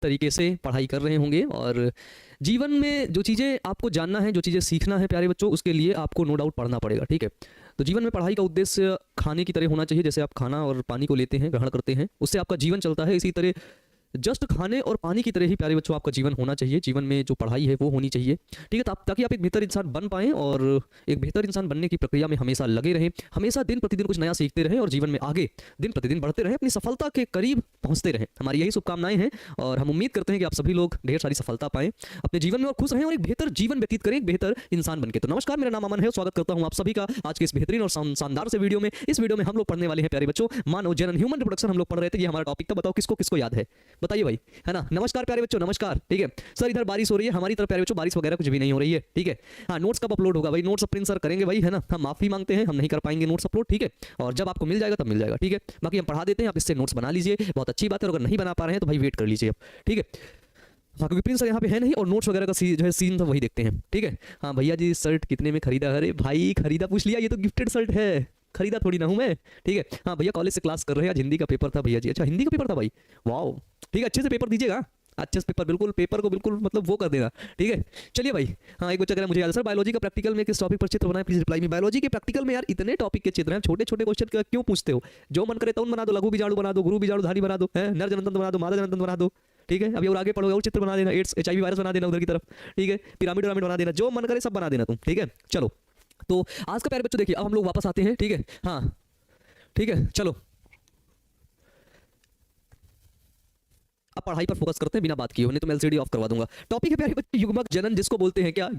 तरीके से पढ़ाई कर रहे होंगे और जीवन में जो चीज़ें आपको जानना है, जो चीज़ें सीखना है प्यारे बच्चों, उसके लिए आपको नो डाउट पढ़ना पड़ेगा। ठीक है, तो जीवन में पढ़ाई का उद्देश्य खाने की तरह होना चाहिए। जैसे आप खाना और पानी को लेते हैं, ग्रहण करते हैं, उससे आपका जीवन चलता है। इसी तरह जस्ट खाने और पानी की तरह ही प्यारे बच्चों आपका जीवन होना चाहिए। जीवन में जो पढ़ाई है वो होनी चाहिए। ठीक है, ताकि आप एक बेहतर इंसान बन पाएं और एक बेहतर इंसान बनने की प्रक्रिया में हमेशा लगे रहें, हमेशा दिन प्रतिदिन कुछ नया सीखते रहें और जीवन में आगे दिन प्रतिदिन बढ़ते रहें, अपनी सफलता के करीब पहुंचते रहें। हमारी यही शुभकामनाएं हैं और हम उम्मीद करते हैं कि आप सभी लोग ढेर सारी सफलता पाएं अपने जीवन में और खुश रहें और एक बेहतर जीवन व्यतीत करें, एक बेहतर इंसान बनके। तो नमस्कार, मेरा नाम अमन है, स्वागत करता हूं आप सभी का आज के इस बेहतरीन और शानदार से वीडियो में। इस वीडियो में हम लोग पढ़ने वाले हैं प्यारे बच्चों मानव जनन, ह्यूमन रिप्रोडक्शन हम लोग पढ़ रहे थे। ये हमारा टॉपिक था। बताओ किसको किसको याद है, बताइए भाई, है ना। नमस्कार प्यारे बच्चों, नमस्कार। ठीक है सर, इधर बारिश हो रही है, हमारी तरफ प्यारे बच्चों बारिश वगैरह कुछ भी नहीं हो रही है। ठीक है, हाँ, नोट्स कब अपलोड होगा भाई? नोट्स प्रिंट सर करेंगे भाई, है ना। हम माफी मांगते हैं, हम नहीं कर पाएंगे नोट्स अपलोड। ठीक है, और जब आपको मिल जाएगा तब मिल जाएगा। ठीक है, बाकी हम पढ़ा देते हैं, आप इससे नोट्स बना लीजिए, बहुत अच्छी बात है। और अगर नहीं बना पा रहे हैं तो भाई वेट कर लीजिए अब। ठीक है, हाँ, क्योंकि प्रिंस सर यहाँ पे है नहीं और नोट्स वगैरह का जो है सीन तो वही देखते हैं। ठीक है, हाँ भैया जी, शर्ट कितने में खरीदा? अरे भाई खरीदा पूछ लिया, ये तो गिफ्टेड शर्ट है, खरीदा थोड़ी ना हूँ मैं। ठीक है, हाँ भैया कॉलेज से क्लास कर रहे हैं, आज हिंदी का पेपर था भैया जी। अच्छा, हिंदी का पेपर था भाई, वाओ। ठीक है, अच्छे से पेपर दीजिएगा, अच्छे से पेपर, बिल्कुल पेपर को बिल्कुल मतलब वो कर देना। ठीक है, चलिए भाई। हाँ, एक बच्चा कह रहा है मुझे याद है सर, बायोलॉजी का प्रैक्टिकल में किस टॉपिक पर चित्र बनाए, प्लीज रिप्लाई मी। बायोलॉजी के प्रैक्टिकल में यार इतने टॉपिक के चित्र हैं, छोटे छोटे क्वेश्चन क्यों पूछते हो? जो मन करे तौन बना दो, लघु बीजाणु बना दो, गुरु बीजाणु धारी बना दो, है नर जननतंत्र बना दो, मादा जननतंत्र बना दो। ठीक है, अभी और आगे पढ़ोगे और चित्र बना देना, एड्स HIV वायरस बना देना उधर की तरफ। ठीक है, पिरामिड बना देना, जो मन करे सब बना देना तुम। ठीक है, चलो तो आज का प्यारे बच्चों देखिए, अब हम लोग वापस आते हैं। ठीक है, हाँ ठीक है, चलो अब पढ़ाई पर फोकस करते हैं बिना बात किए, नहीं तो मैं LCD ऑफ करवा दूंगा। टॉपिक है प्यारे बच्चे युग्मक जनन, जिसको बोलते हैं क्या?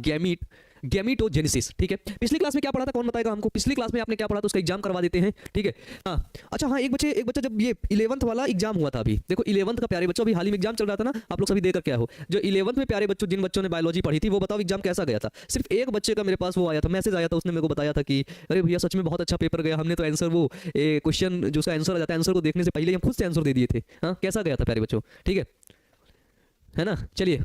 गैमीटोजेनेसिस। ठीक है, पिछली क्लास में क्या पढ़ा था, कौन बताएगा हमको? पिछली क्लास में आपने क्या पढ़ा था, उसका एग्जाम करवा देते हैं। ठीक है, हाँ अच्छा, हाँ एक बच्चा जब ये 11th वाला एग्जाम हुआ था, अभी देखो 11th का प्यारे बच्चों, अभी हाल ही में एग्जाम चल रहा था ना, आप लोग सभी देकर क्या हो, जो 11th में प्यारे बच्चों, जिन बच्चों ने बायोलॉजी पढ़ी थी, वो बताओ एग्जाम कैसा गया था? सिर्फ एक बच्चे का मेरे पास वो आया था, मैसेज आया था, उसने मेरे को बताया था कि अरे भैया सच में बहुत अच्छा पेपर गया, हमने तो आंसर वो क्वेश्चन जो उसका आंसर आ जाता है, आंसर को देखने से पहले हम खुद से आंसर दे दिए थे। हाँ, कैसा गया था प्यारे बच्चों? ठीक है ना। चलिए,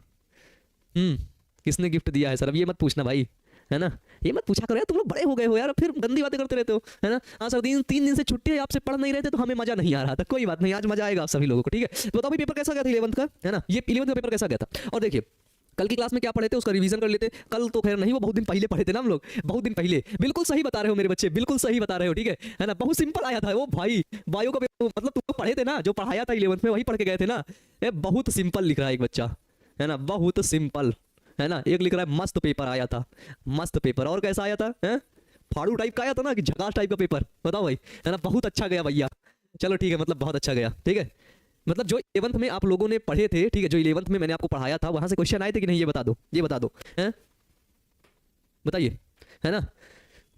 किसने गिफ्ट दिया है सर? अब ये मत पूछना भाई, है ना, ये मत पूछा करो यार, तुम लोग बड़े हो गए हो यार, फिर गंदी बातें करते रहते हो, है ना। हाँ सर, 3 दिन से छुट्टी है, आपसे पढ़ नहीं रहे थे तो हमें मजा नहीं आ रहा था। कोई बात नहीं, आज मजा आएगा आप सभी लोगों को। ठीक है, तो बताओ भाई पेपर कैसा गया था 11th का, है ना। ये 11th का पेपर कैसा गया था? और देखिए कल की क्लास में क्या पढ़े थे उसका रिवीजन कर लेते। कल तो खैर नहीं, वो बहुत दिन पहले पढ़े थे ना हम लोग, बहुत दिन पहले। बिल्कुल सही बता रहे हो मेरे बच्चे, बिल्कुल सही बता रहे हो। ठीक है ना, बहुत सिंपल आया था वो भाई, बायो का पेपर, मतलब तुम लोग पढ़े थे ना, जो पढ़ाया था 11th में वही पढ़ के गए थे ना। बहुत सिंपल लिख रहा है एक बच्चा, है ना, बहुत सिंपल, है ना। एक लिख रहा है मस्त पेपर आया था, मस्त पेपर। और कैसा आया था, है फाड़ू टाइप का आया था ना, कि झकास टाइप का पेपर? बताओ भाई, है ना, बहुत अच्छा गया भैया। चलो ठीक है, मतलब बहुत अच्छा गया। ठीक है, मतलब जो 11th में आप लोगों ने पढ़े थे, ठीक है, जो 11th में मैंने आपको पढ़ाया था, वहां से क्वेश्चन आए थे कि नहीं, ये बता दो, ये बता दो, है बताइए, है ना।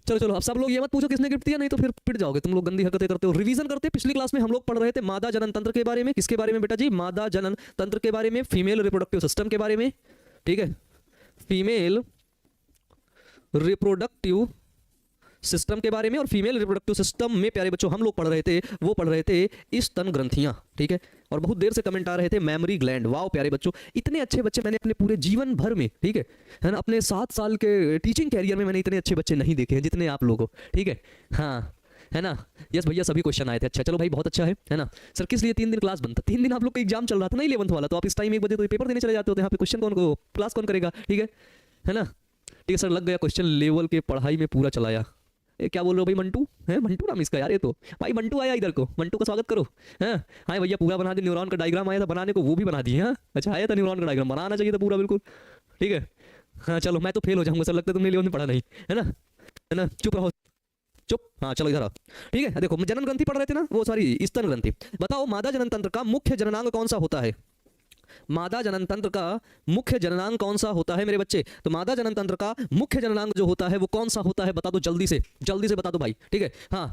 चलो चलो, अब सब लोग ये मत पूछो किसने गिफ्ट दिया, नहीं तो फिर पिट जाओगे तुम लोग, गंदी हरकतें करते हो। रिवीजन करते हैं, पिछली क्लास में हम लोग पढ़ रहे थे मादा जनन तंत्र के बारे में। किसके बारे में बेटा जी? मादा जनन तंत्र के बारे में, फीमेल रिप्रोडक्टिव सिस्टम के बारे में। ठीक है, फीमेल रिप्रोडक्टिव सिस्टम के बारे में। और फीमेल रिप्रोडक्टिव सिस्टम में प्यारे बच्चों हम लोग पढ़ रहे थे, वो पढ़ रहे थे स्तन ग्रंथियां। ठीक है, और बहुत देर से कमेंट आ रहे थे मैमरी ग्लैंड। वाओ प्यारे बच्चों, इतने अच्छे बच्चे मैंने अपने पूरे जीवन भर में, ठीक है ना, अपने 7 साल के टीचिंग कैरियर में मैंने इतने अच्छे बच्चे नहीं देखे हैं जितने आप लोगों। ठीक है, हाँ, है ना। यस भैया, सभी क्वेश्चन आए थे। अच्छा चलो भाई, बहुत अच्छा है ना। सर किस लिए 3 दिन क्लास बनता? 3 दिन आप लोग का एग्जाम चल रहा था ना 11th वाला, तो आप इस टाइम 1 बजे तो पेपर देने चले जाते होते, यहाँ पे क्वेश्चन कौन को क्लास कौन करेगा? ठीक है ना। ठीक है सर, लग गया क्वेश्चन लेवल के पढ़ाई में पूरा चलाया। क्या बोल रहे हो भाई? मंटू है, मंटू नाम इसका यार, ये तो भाई मंटू आया इधर को, मंटू का स्वागत करो। हाँ हाँ भैया, पूरा बना दे। न्यूरॉन का डायग्राम आया था बनाने को, वो भी बना दिए। हाँ अच्छा, आया था न्यूरॉन का डायग्राम, बनाना चाहिए था पूरा बिल्कुल। ठीक है, हाँ चलो, मैं तो फेल हो जाऊंगा सर, लगता है तुमने 11th में पढ़ा नहीं, है ना। चुप रहो, चुप। हाँ चलो इधर आओ। ठीक है, देखो जनन ग्रंथि पढ़ रहे थे ना, वो सॉरी स्तन ग्रंथि। बताओ मादा जनन तंत्र का मुख्य जननांग कौन सा होता है? मादा जनन तंत्र का मुख्य जननांग कौन सा होता है मेरे बच्चे? तो मादा जनन तंत्र का मुख्य जननांग जो होता है वो कौन सा होता है, बता दो जल्दी से बता दो भाई। ठीक है, हाँ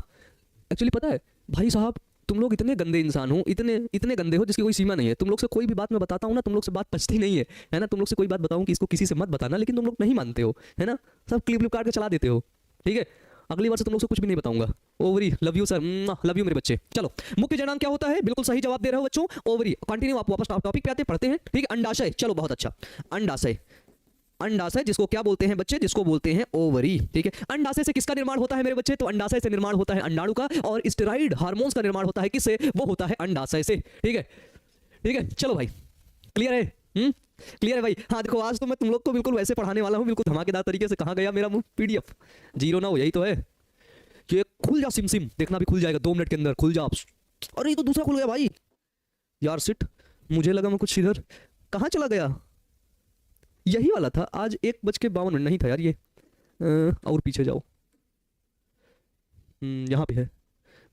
एक्चुअली पता है भाई साहब, तुम लोग इतने गंदे इंसान हो, इतने गंदे हो जिसकी कोई सीमा नहीं है। तुम लोग से कोई भी बात मैं बताता हूँ ना, तुम लोग से बात पचती नहीं है ना। तुम लोग से कोई बात बताऊँ कि इसको किसी से मत बताना, लेकिन तुम लोग नहीं मानते हो, है ना। सब क्लिप काट के चला देते हो। ठीक है, अगली बार से तुम लोग से कुछ भी नहीं बताऊंगा। Ovary, love you sir, love you मेरे बच्चे। चलो, मुख्य जननांग क्या होता है? बिल्कुल सही जवाब दे रहे हो बच्चों, ओवरी। कंटिन्यू, आप वापस टॉपिक पे आते पढ़ते हैं। ठीक है, अंडाशय। चलो बहुत अच्छा, अंडाशय। अंडाशय जिसको क्या बोलते हैं बच्चे? जिसको बोलते हैं ओवरी। ठीक है, अंडाशय से किसका निर्माण होता है मेरे बच्चे? तो अंडाशय से निर्माण होता है अंडाणु का, और स्टेरॉइड हार्मोन्स का निर्माण होता है किससे? वो होता है अंडाशय से। ठीक है, ठीक है, चलो भाई, क्लियर है? क्लियर है भाई? हाँ देखो, आज तो मैं तुम लोग को बिल्कुल वैसे पढ़ाने वाला हूँ, बिल्कुल धमाकेदार तरीके से। कहाँ गया मेरा PDF? 0 ना हो, यही तो है कि खुल जा सिम सिम, देखना भी खुल जाएगा 2 मिनट के अंदर, खुल जा। अरे ये तो दूसरा खुल गया भाई यार, सिट, मुझे लगा मैं कुछ इधर, कहाँ चला गया? यही वाला था। आज 1:52 नहीं था यार ये। और पीछे जाओ, यहाँ पे है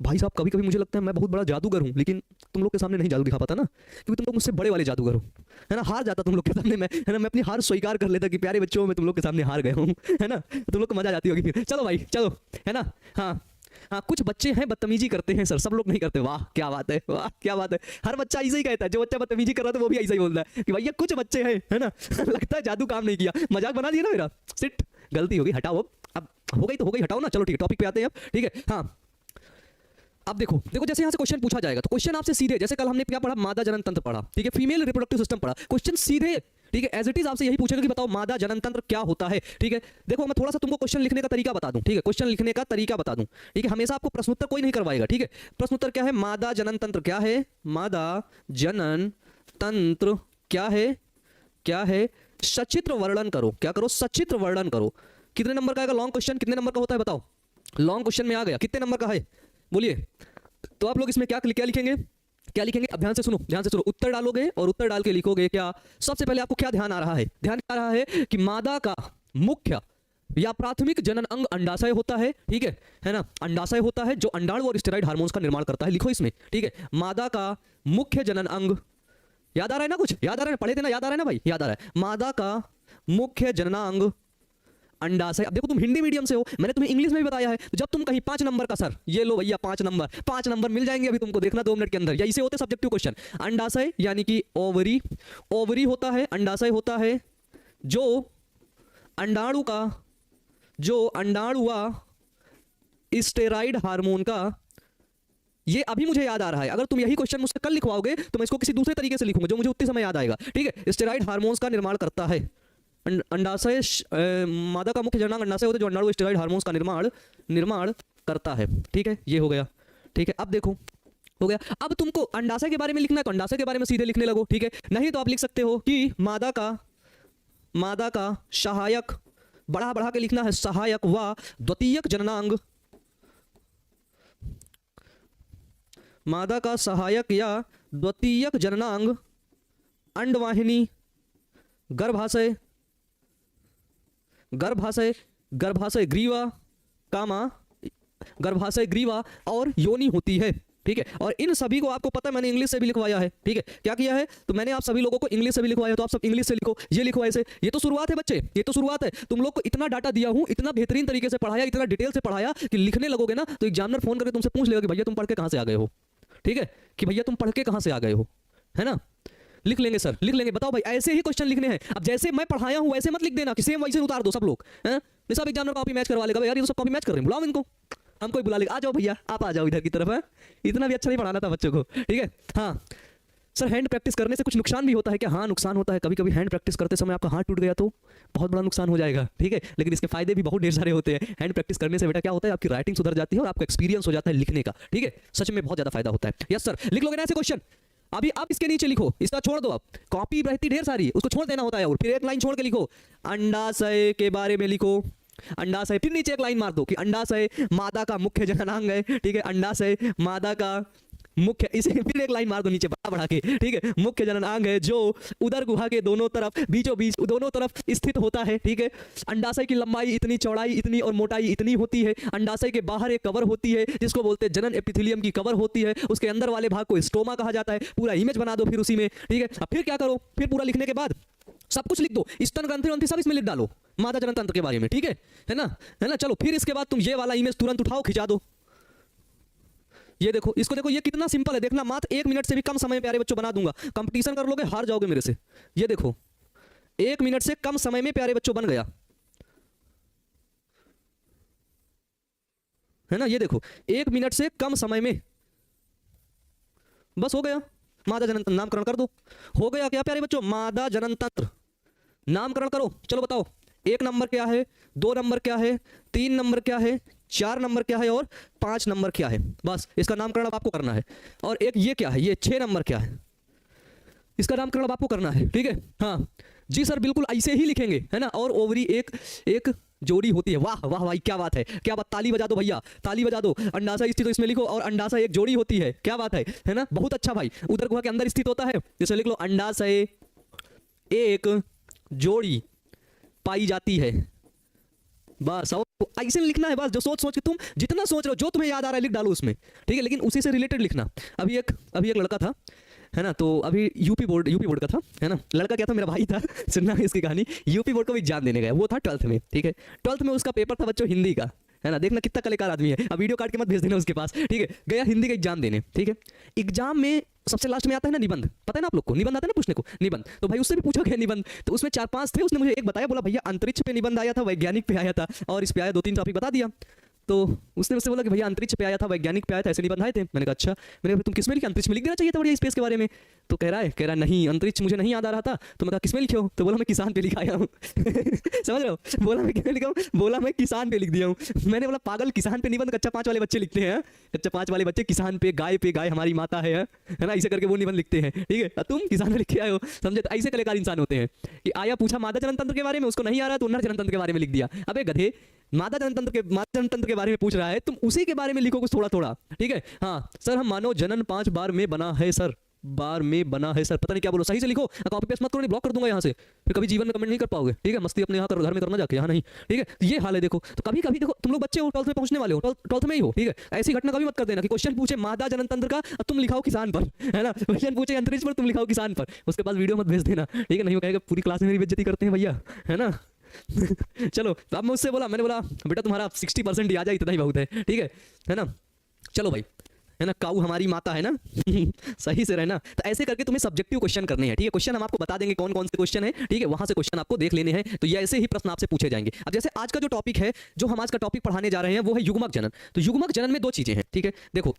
भाई साहब। कभी कभी मुझे लगता है मैं बहुत बड़ा जादूगर हूँ, लेकिन तुम लोग के सामने नहीं जादू दिखा पाता ना, क्योंकि तुम लोग मुझसे बड़े वाले जादूगर हो, है ना। हार जाता तुम लोग के सामने मैं, है ना। मैं अपनी हार स्वीकार कर लेता कि प्यारे बच्चों, मैं तुम लोग के सामने हार गया हूँ, है ना। तुम लोग को मजा आ जाती होगी फिर। चलो भाई चलो, है ना। हाँ हाँ, कुछ बच्चे हैं बदतमीजी करते हैं सर, सब लोग नहीं करते। वाह क्या बात है, वाह क्या बात है। हर बच्चा ऐसे ही कहता है, जो बच्चा बदतमीजी कर रहा था वो भी ऐसा ही बोलता है कि भैया कुछ बच्चे हैं, है ना। लगता है जादू काम नहीं किया, मजाक बना दिया ना मेरा। सिट, गलती होगी, हटाओ अब। हो गई तो हो गई, हटाओ ना। चलो ठीक है, टॉपिक पे आते हैं अब, ठीक है। हाँ अब देखो देखो, जैसे यहाँ से क्वेश्चन पूछा जाएगा तो क्वेश्चन आपसे सीधे, जैसे कल हमने क्या पढ़ा, मादा जनन तंत्र पढ़ा, ठीक है, फीमेल रिप्रोडक्टिव सिस्टम पढ़ा। क्वेश्चन सीधे, ठीक है, एज इट इज आपसे यही पूछेगा कि बताओ मादा जनन तंत्र क्या होता है, ठीक है। देखो मैं थोड़ा सा तुमको क्वेश्चन लिखने का तरीका बता दूं, ठीक है, क्वेश्चन लिखने का तरीका बता दूं, ठीक है। हमेशा आपको प्रश्नोत्तर कोई नहीं करवाएगा, ठीक है। प्रश्नोत्तर क्या है? मादा जनन तंत्र क्या है, मादा जनन तंत्र क्या है, क्या है, सचित्र वर्णन करो। क्या करो? सचित्र वर्णन करो। कितने नंबर का आएगा लॉन्ग क्वेश्चन? कितने नंबर का होता है बताओ? लॉन्ग क्वेश्चन में आ गया, कितने नंबर का है बोलिए? तो आप लोग इसमें क्या क्या लिखेंगे, क्या लिखेंगे? अब ध्यान से सुनो, ध्यान से सुनो। उत्तर डालोगे और उत्तर डाल के लिखोगे क्या। सबसे पहले आपको क्या ध्यान आ रहा है? ध्यान आ रहा है कि मादा का मुख्य या प्राथमिक जनन अंग अंडाशय होता है, ठीक है ना। अंडाशय होता है जो अंडाणु और स्टेरॉइड हार्मोन्स का निर्माण करता है। लिखो इसमें, ठीक है। मादा का मुख्य जनन अंग, याद आ रहा है ना? कुछ याद आ रहा है? पढ़े थे ना, याद आ रहा है ना भाई? याद आ रहा है। मादा का मुख्य जननांग अंडाशय। अब देखो तुम हिंदी मीडियम से हो, मैंने तुम्हें इंग्लिश में भी बताया है। तो जब तुम कहीं 5 नंबर का, सर ये लो भैया 5 नंबर मिल जाएंगे अभी तुमको, देखना 2 मिनट के अंदर। या इसे होते सब्जेक्टिव क्वेश्चन। अंडाशय यानी कि ओवरी, ओवरी होता है, अंडाशय होता है जो अंडाणु का, जो अंडाणु व स्टेरॉइड हार्मोन का, ये अभी मुझे याद आ रहा है। अगर तुम यही क्वेश्चन मुझसे कल लिखवाओगे तो मैं इसको किसी दूसरे तरीके से लिखूंगा जो मुझे उतने समय याद आएगा, ठीक है। स्टेरॉइड हार्मोन्स का निर्माण करता है अंडाशय। मादा का मुख्य जननांग अंडाशय होता है जो अंडाणु स्टेरॉइड हार्मोन्स का निर्माण करता है, ठीक है। ये हो गया, ठीक है। अब देखो हो गया। अब तुमको अंडाशय के बारे में लिखना है तो अंडाशय के बारे में सीधे लिखने लगो, ठीक है। नहीं तो आप लिख सकते हो कि मादा का सहायक, बढ़ा बढ़ा के लिखना है, सहायक व द्वितीयक जननांग, मादा का सहायक या द्वितीयक जननांग अंडवाहिनी, गर्भाशय, गर्भाशय ग्रीवा, गर्भाशय ग्रीवा और योनि होती है, ठीक है। और इन सभी को आपको पता है, मैंने इंग्लिश से भी लिखवाया है, ठीक है। क्या किया है? तो मैंने आप सभी लोगों को इंग्लिश से भी लिखवाया, तो आप सब इंग्लिश से लिखो, ये लिखो ऐसे। ये तो शुरुआत है बच्चे, ये तो शुरुआत है। तुम लोग को इतना डाटा दिया हूं, इतना बेहतरीन तरीके से पढ़ाया, इतना डिटेल से पढ़ाया कि लिखने लगोगे ना तो एग्जामिनर फोन करके तुमसे पूछ लेगा कि भैया तुम पढ़ के कहां से आ गए हो, ठीक है, कि भैया तुम पढ़ के कहां से आ गए हो, है ना। लिख लेंगे सर, लिख लेंगे। बताओ भाई, ऐसे ही क्वेश्चन लिखने हैं। अब जैसे मैं पढ़ाया हूं वैसे मत लिख देना कि सेम वैसे उतार दो सब लोग, हैं। सब एग्जामिनर कॉपी मैच करवा लेगा, यार ये तो सब कॉपी मैच कर रहे हैं, बुलाओ इनको। हम कोई बुला लेगा, आ जाओ भैया, आप आ जाओ इधर की तरफ, है। इतना भी अच्छा नहीं पढ़ाना था बच्चों को, ठीक है। हाँ सर, हैंड प्रैक्टिस करने से कुछ नुकसान भी होता है क्या? हाँ नुकसान होता है। कभी कभी हैंड प्रैक्टिस करते समय आपका हाथ टूट गया तो बहुत बड़ा नुकसान हो जाएगा, ठीक है। लेकिन इसके फायदे भी बहुत ढेर सारे होते हैं। हैंड प्रैक्टिस करने से बेटा क्या होता है, आपकी राइटिंग सुधर जाती है और आपका एक्सपीरियंस हो जाता है लिखने का, ठीक है। सच में बहुत ज्यादा फायदा होता है। यस सर, लिख लोगे ना ऐसे क्वेश्चन? अभी आप इसके नीचे लिखो, इसका छोड़ दो, आप कॉपी रहती ढेर सारी, उसको छोड़ देना होता है और फिर एक लाइन छोड़ के लिखो, अंडाशय के बारे में लिखो। अंडाशय, फिर नीचे एक लाइन मार दो कि अंडाशय मादा का मुख्य जननांग है, ठीक है। अंडाशय मादा का मुख्य, इसे फिर एक लाइन मार दो नीचे बढ़ा बढ़ा के, ठीक है। मुख्य जननांग है जो उदर गुहा के दोनों तरफ, बीचों बीच दोनों तरफ स्थित होता है, ठीक है। अंडाशय की लंबाई इतनी, चौड़ाई इतनी और मोटाई इतनी होती है। अंडाशय के बाहर एक कवर होती है जिसको बोलते हैं जनन एपिथेलियम की कवर होती है। उसके अंदर वाले भाग को स्टोमा कहा जाता है। पूरा इमेज बना दो फिर उसी में, ठीक है। अब फिर क्या करो, फिर पूरा लिखने के बाद सब कुछ लिख दो, स्तन ग्रंथि सब इसमें लिख डालो मादा जनन तंत्र के बारे में, ठीक है ना, है ना। चलो फिर इसके बाद तुम ये वाला इमेज तुरंत उठाओ, खिंचा दो। ये देखो, इसको देखो, ये कितना सिंपल है, देखना। मात्र 1 मिनट से भी कम समय में प्यारे बच्चों बना दूंगा। कंपटीशन कर लोगे, हार जाओगे मेरे से। ये देखो 1 मिनट से कम समय में प्यारे बच्चों बन गया, है ना। ये देखो 1 मिनट से कम समय में बस हो गया। मादा जनन तंत्र नामकरण कर दो, हो गया क्या प्यारे बच्चों? मादा जनन तंत्र नामकरण करो। चलो बताओ 1 नंबर क्या है, 2 नंबर क्या है, 3 नंबर क्या है, 4 नंबर क्या है और 5 नंबर क्या है। बस इसका नामकरण अब आपको करना है। और एक ये क्या है, ये 6 नंबर क्या है, इसका नामकरण अब आपको करना है, ठीक है। हाँ जी सर, बिल्कुल ऐसे ही लिखेंगे, है ना। और ओवरी एक एक जोड़ी होती है। वाह वाह भाई, क्या बात है, क्या बात, ताली बजा दो भैया, ताली बजा दो। अंडाशय स्थित तो इसमें लिखो, और अंडाशय एक जोड़ी होती है, क्या बात है ना, बहुत अच्छा भाई। उदर गुहा के अंदर स्थित होता है, जैसे लिख लो अंडाशय एक जोड़ी पाई जाती है। बस, और ऐसे लिखना है बस, जो सोच सोच के तुम जितना सोच रहे हो, जो तुम्हें याद आ रहा है लिख डालो उसमें, ठीक है। लेकिन उसी से रिलेटेड लिखना। अभी एक लड़का था, है ना, तो अभी यूपी बोर्ड का था, है ना। लड़का क्या था, मेरा भाई था सुनना इसकी कहानी। यूपी बोर्ड को भी एग्जाम देने गया, वो था 12th में, ठीक है। 12th में उसका पेपर था बच्चों हिंदी का, है ना। देखना कितना कलाकार आदमी है, अब वीडियो काट के मत भेज देना उसके पास, ठीक है। गया हिंदी का एग्जाम देने, ठीक है। एग्जाम में सबसे लास्ट में आता है ना निबंध, पता है ना आप लोग को, निबंध आता है ना पूछने को, निबंध। तो भाई उससे भी पूछा गया निबंध, तो उसमें 4-5 थे। उसने मुझे एक बताया, बोला भैया अंतरिक्ष पे निबंध आया था, वैज्ञानिक पे आया था, और इस पे आया 2-3 टॉपिक बता दिया। तो उसने मुझसे बोला कि भैया अंतरिक्ष पे आया था, वैज्ञानिक पे आया था, ऐसे निबंध आए थे। मैंने कहा अच्छा। मैंने कहा तुम किस में लिखे, अंतरिक्ष में लिख देना चाहिए था बढ़िया, स्पेस के बारे में। तो कह रहा है नहीं, अंतरिक्ष मुझे नहीं याद आ रहा था। तो मैं कहा किस में लिखे हो, तो बोला मैं किसान पे लिखाया हूँ समझ रहे हो, बोला मैं किसमें लिखा हूँ, बोला मैं किसान पे लिख दिया हूँ। मैंने बोला पागल, किसान पे निबंध कक्षा 5 वाले बच्चे लिखते हैं, कक्षा 5 वाले बच्चे किसान पे, गाय हमारी माता है ना, ऐसे करके वो निबंध लिखते हैं, ठीक है। तुम किसान पे लिख के आए हो, समझे। तो ऐसे कलाकार इंसान होते हैं कि आया पूछा मादा जनन तंत्र के बारे में, उसको नहीं आ रहा तो नर जनन तंत्र के बारे में लिख दिया। अबे गधे, मादा जनन तंत्र के बारे में पूछ रहा है, तुम उसी के बारे में लिखो कुछ थोड़ा थोड़ा, ठीक है। हाँ सर, हम मानव जनन 5 बार में बना है सर, बार में बना है सर, पता नहीं क्या बोलो, सही से लिखो, कॉपी पेस्ट मत करो, नहीं ब्लॉक कर दूंगा यहाँ से, फिर कभी जीवन में कमेंट नहीं कर पाओगे, ठीक है। मस्ती अपने यहाँ घर में करना, जाके यहाँ नहीं, ठीक है। तो ये हाल है, देखो। तो कभी कभी देखो, तुम लोग बच्चे हो, 12th में पहुंचने वाले हो, 12th में ही हो, ठीक है। ऐसी घटना कभी मत कर देना कि क्वेश्चन पूछे मादा जनन तंत्र का, तुम लिखाओ किसान पर, है ना। क्वेश्चन पूछे अंतरिक्ष पर, तुम लिखाओ किसान पर, उसके पास वीडियो मत भेज देना, ठीक है। नहीं वो कहेगा पूरी क्लास में मेरी बेइज्जती करते हैं भैया, है ना चलो, तो अब मैं उससे बोला, मैंने बोला बेटा तुम्हारा 60% आ जाए, इतना ही बहुत है, ठीक है ना। चलो भाई, है ना, काऊ हमारी माता है ना सही से रहना। तो ऐसे करके तुम्हें सब्जेक्टिव क्वेश्चन करने हैं, ठीक है। क्वेश्चन हम आपको बता देंगे कौन कौन से क्वेश्चन है, ठीक है, वहां से क्वेश्चन आपको देख लेने हैं। तो ये ऐसे ही प्रश्न आपसे पूछे जाएंगे। अब जैसे आज का जो टॉपिक है, जो हम आज का टॉपिक पढ़ाने जा रहे हैं, वो है युग्मक जनन। तो युग्मक जनन में 2 चीजें हैं, ठीक है। देखो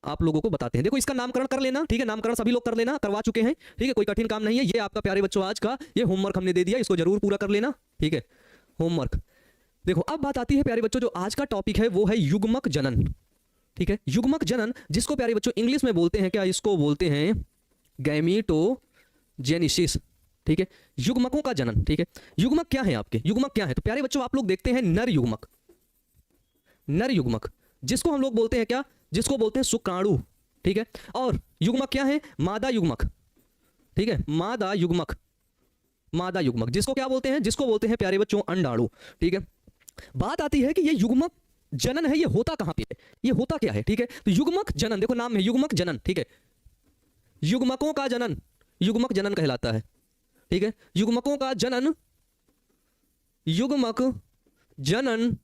आप लोगों को बताते हैं, देखो इसका नामकरण कर लेना, ठीक है। नामकरण सभी लोग कर लेना, करवा चुके हैं, ठीक है, कोई कठिन काम नहीं है। ये आपका प्यारे बच्चों आज का ये होमवर्क हमने दे दिया, इसको जरूर पूरा कर लेना, ठीक है, होमवर्क। देखो अब बात आती है प्यारे बच्चों, जो आज का टॉपिक है वो है युग्मक जनन, ठीक है। युग्मक जनन, जिसको प्यारे बच्चों इंग्लिश में बोलते हैं क्या, इसको बोलते हैं गैमीटोजेनेसिस, ठीक है। युग्मकों का जनन, ठीक है। युग्मक क्या है आपके, युग्मक क्या है, तो प्यारे बच्चों आप लोग देखते हैं नर युग्मक, नर युग्मक, जिसको हम लोग बोलते हैं क्या, जिसको बोलते हैं शुक्राणु, ठीक है। और युग्मक क्या है, मादा युग्मक, ठीक है, मादा युग्मक, मादा युग्मक, जिसको क्या बोलते हैं, जिसको बोलते हैं प्यारे बच्चों अंडाणु, ठीक है। बात आती है कि ये युग्मक जनन है, ये होता कहां पे है, ये होता क्या है, ठीक है। तो युग्मक जनन, देखो नाम है युग्मक जनन, ठीक है। युग्मकों का जनन युग्मक जनन कहलाता है, ठीक है। युग्मकों का जनन युग्मक जनन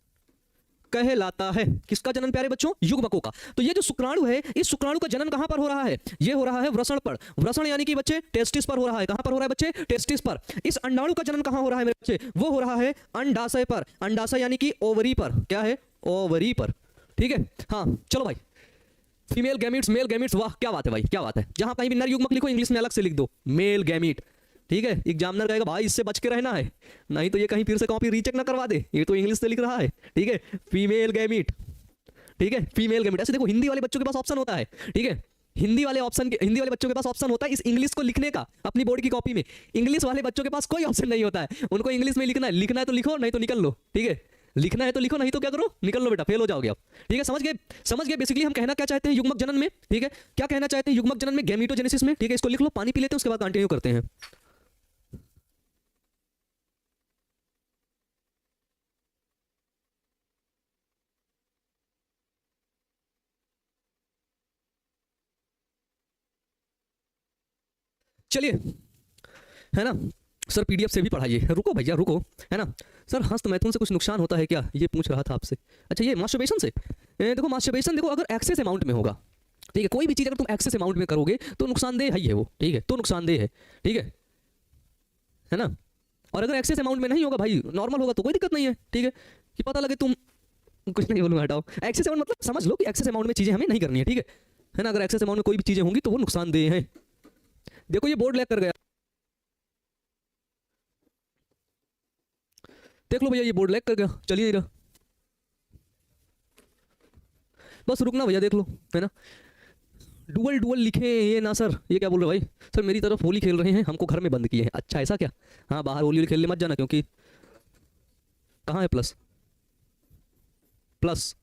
कहलाता है। किसका जनन प्यारे बच्चों, युग्मकों का। तो ये जो शुक्राणु है, इस शुक्राणु का जनन कहां पर हो रहा है, ये हो रहा है वृषण पर। वृषण यानी कि बच्चे टेस्टिस पर हो रहा है, कहां पर हो रहा है बच्चे, टेस्टिस पर। इस अंडाणु का जनन कहां हो रहा है मेरे बच्चे, वो हो रहा है अंडाशय पर। अंडाशय यानी कि ओवरी पर, क्या है, ओवरी पर, ठीक है। हाँ चलो भाई, फीमेल गैमीट्स, मेल गैमीट्स, वाह क्या बात है भाई, क्या बात है। जहां कहीं भी नर युग्मक लिखो इंग्लिश में अलग से लिख दो मेल गैमीट, ठीक है। एग्जामिनर कहेगा भाई इससे बच के रहना है, नहीं तो ये कहीं फिर से कॉपी रीचेक ना करवा दे, ये तो इंग्लिश से लिख रहा है, ठीक है। फीमेल गैमीट, ठीक है, फीमेल गैमीट। ऐसे देखो हिंदी वाले बच्चों के पास ऑप्शन होता है, ठीक है। हिंदी वाले बच्चों के पास ऑप्शन होता है इस इंग्लिश को लिखने का अपनी बोर्ड की कॉपी में। इंग्लिश वाले बच्चों के पास कोई ऑप्शन नहीं होता है, उनको इंग्लिश में लिखना है तो लिखो, नहीं तो निकल लो, ठीक है। लिखना है तो लिखो, नहीं तो क्या करो, निकल लो बेटा, फेल हो जाओगे आप, ठीक है। समझ गए बेसिकली हम कहना क्या चाहते हैं युग्मक जनन में, ठीक है। क्या कहना चाहते हैं युग्मक जनन में, गैमीटोजेनेसिस में, ठीक है। इसको लिख लो, पानी पी लेते हैं, उसके बाद कंटिन्यू करते हैं। चलिए, है ना सर, पीडीएफ से भी पढ़ाइए, रुको भैया रुको, है ना। सर हस्त मैथुन से कुछ नुकसान होता है क्या, ये पूछ रहा था आपसे। अच्छा ये मास्टरबेशन से, देखो मास्टरबेशन देखो अगर एक्सेस अमाउंट में होगा, ठीक है, कोई भी चीज़ अगर तुम एक्सेस अमाउंट में करोगे तो नुकसानदेह है, ये वो, ठीक है, तो नुकसानदेह है, ठीक है ना। और अगर एक्सेस अमाउंट में नहीं होगा भाई, नॉर्मल होगा तो कोई दिक्कत नहीं है, ठीक है। कि पता लगे तुम, कुछ नहीं बोलूँगा, हटाओ। एक्सेस अमाउंट मतलब समझ लो कि एक्सेस अमाउंट में चीज़ें हमें नहीं करनी है, ठीक है ना। अगर एक्सेस अमाउंट में कोई भी चीज़ें होंगी तो वो नुकसानदेह है। देखो ये बोर्ड लैग कर गया, देख लो भैया ये बोर्ड लैग कर गया, चलिए इधर बस रुकना भैया, देख लो, है ना। डुअल डुअल लिखे ये ना सर, ये क्या बोल रहे हो भाई? सर मेरी तरफ होली खेल रहे हैं, हमको घर में बंद किए हैं। अच्छा ऐसा क्या? हाँ बाहर होली खेलने मत जाना, क्योंकि कहाँ है प्लस? प्लस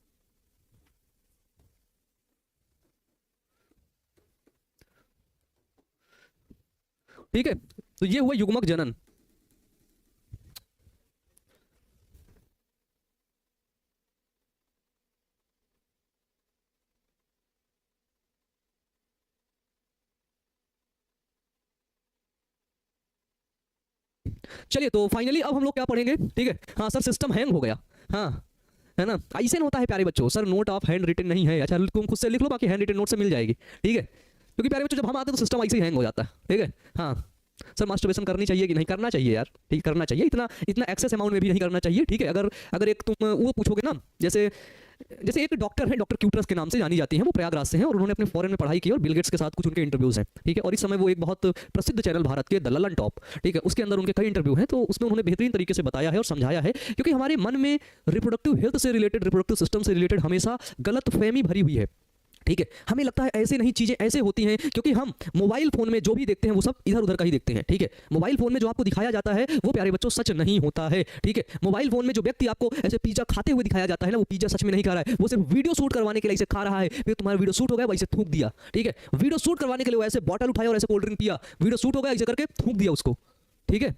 ठीक है, तो ये हुआ युग्मक जनन। चलिए तो फाइनली अब हम लोग क्या पढ़ेंगे, ठीक है? हाँ सर सिस्टम हैंग हो गया, हाँ है ना, ऐसे होता है प्यारे बच्चों। Sir note of hand written नहीं है, अच्छा तुम खुद से लिख लो, बाकी हैंड रिटन नोट से मिल जाएगी, ठीक है? क्योंकि प्यारे बच्चों जब हम आते हैं तो सिस्टम ऐसे ही हैंग हो जाता है, ठीक है? हाँ सर मास्टरबेशन करनी चाहिए कि नहीं? करना चाहिए यार, ठीक करना चाहिए, इतना इतना एक्सेस अमाउंट में भी नहीं करना चाहिए, ठीक है? अगर अगर एक तुम वो पूछोगे ना, जैसे जैसे एक डॉक्टर है, डॉक्टर क्यूटरस के नाम से जानी जाती हैं, वो प्रयागराज से हैं और उन्होंने अपने फॉरेन में पढ़ाई की और बिल गेट्स के साथ कुछ उनके इंटरव्यूज हैं, ठीक है? और इस समय वो एक बहुत प्रसिद्ध चैनल भारत के द ललन टॉप, ठीक है, उसके अंदर उनके कई इंटरव्यू हैं, तो उसमें उन्होंने बेहतरीन तरीके से बताया है और समझाया है, क्योंकि हमारे मन में रिप्रोडक्टिव हेल्थ से रिलेटेड, रिप्रोडक्टिव सिस्टम से रिलेटेड हमेशा गलत फहमी भरी हुई है, ठीक है? हमें लगता है ऐसे नहीं, चीजें ऐसे होती हैं, क्योंकि हम मोबाइल फोन में जो भी देखते हैं वो सब इधर उधर का ही देखते हैं, ठीक है? मोबाइल फोन में जो आपको दिखाया जाता है वो प्यारे बच्चों सच नहीं होता है, ठीक है? मोबाइल फोन में जो व्यक्ति आपको ऐसे पिज्जा खाते हुए दिखाया जाता है ना, वो पिज्जा सच में नहीं खा रहा है, वो सिर्फ वीडियो शूट करवाने के लिए इसे खा रहा है, फिर तुम्हारा वीडियो शूट हो गया वैसे थूक दिया, ठीक है? वीडियो शूट करवाने के लिए वो ऐसे बॉटल उठाया और ऐसे कोल्ड ड्रिंक पिया, वीडियो शूट हो गया ऐसे करके थूक दिया उसको, ठीक है?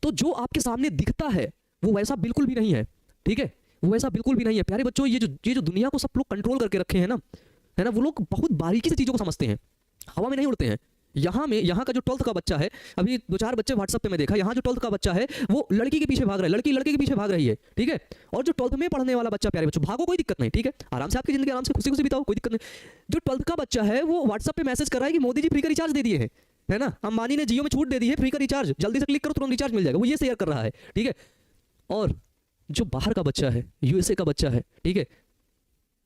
तो जो आपके सामने दिखता है वो वैसा बिल्कुल भी नहीं है, ठीक है? वो वैसा बिल्कुल भी नहीं है प्यारे बच्चों। ये जो दुनिया को सब लोग कंट्रोल करके रखे हैं ना, है ना, वो लोग बहुत बारीकी से चीज़ों को समझते हैं, हवा में नहीं उड़ते हैं। यहाँ का जो 12th का बच्चा है, अभी 2-4 बच्चे व्हाट्सएप पे मैं देखा, यहाँ जो 12th का बच्चा है वो लड़की के पीछे भाग रहा है, लड़की लड़के के पीछे भाग रही है, ठीक है? और जो 12th में पढ़ने वाला बच्चा, प्यारे बच्चों भागो कोई दिक्कत नहीं, ठीक है? आराम से आपकी जिंदगी आराम से खुशी खुशी बिताओ, कोई दिक्कत नहीं। जो 12th का बच्चा है वो व्हाट्सएप पे मैसेज कर रहा है कि मोदी जी फ्री का रिचार्ज दे दिए हैं, है ना, अंबानी ने जियो में छूट दे दी है, फ्री का रिचार्ज जल्दी से क्लिक करो तुरंत रिचार्ज मिल जाएगा, वो ये शेयर कर रहा है, ठीक है? और जो बाहर का बच्चा है, यूएसए का बच्चा है, ठीक है,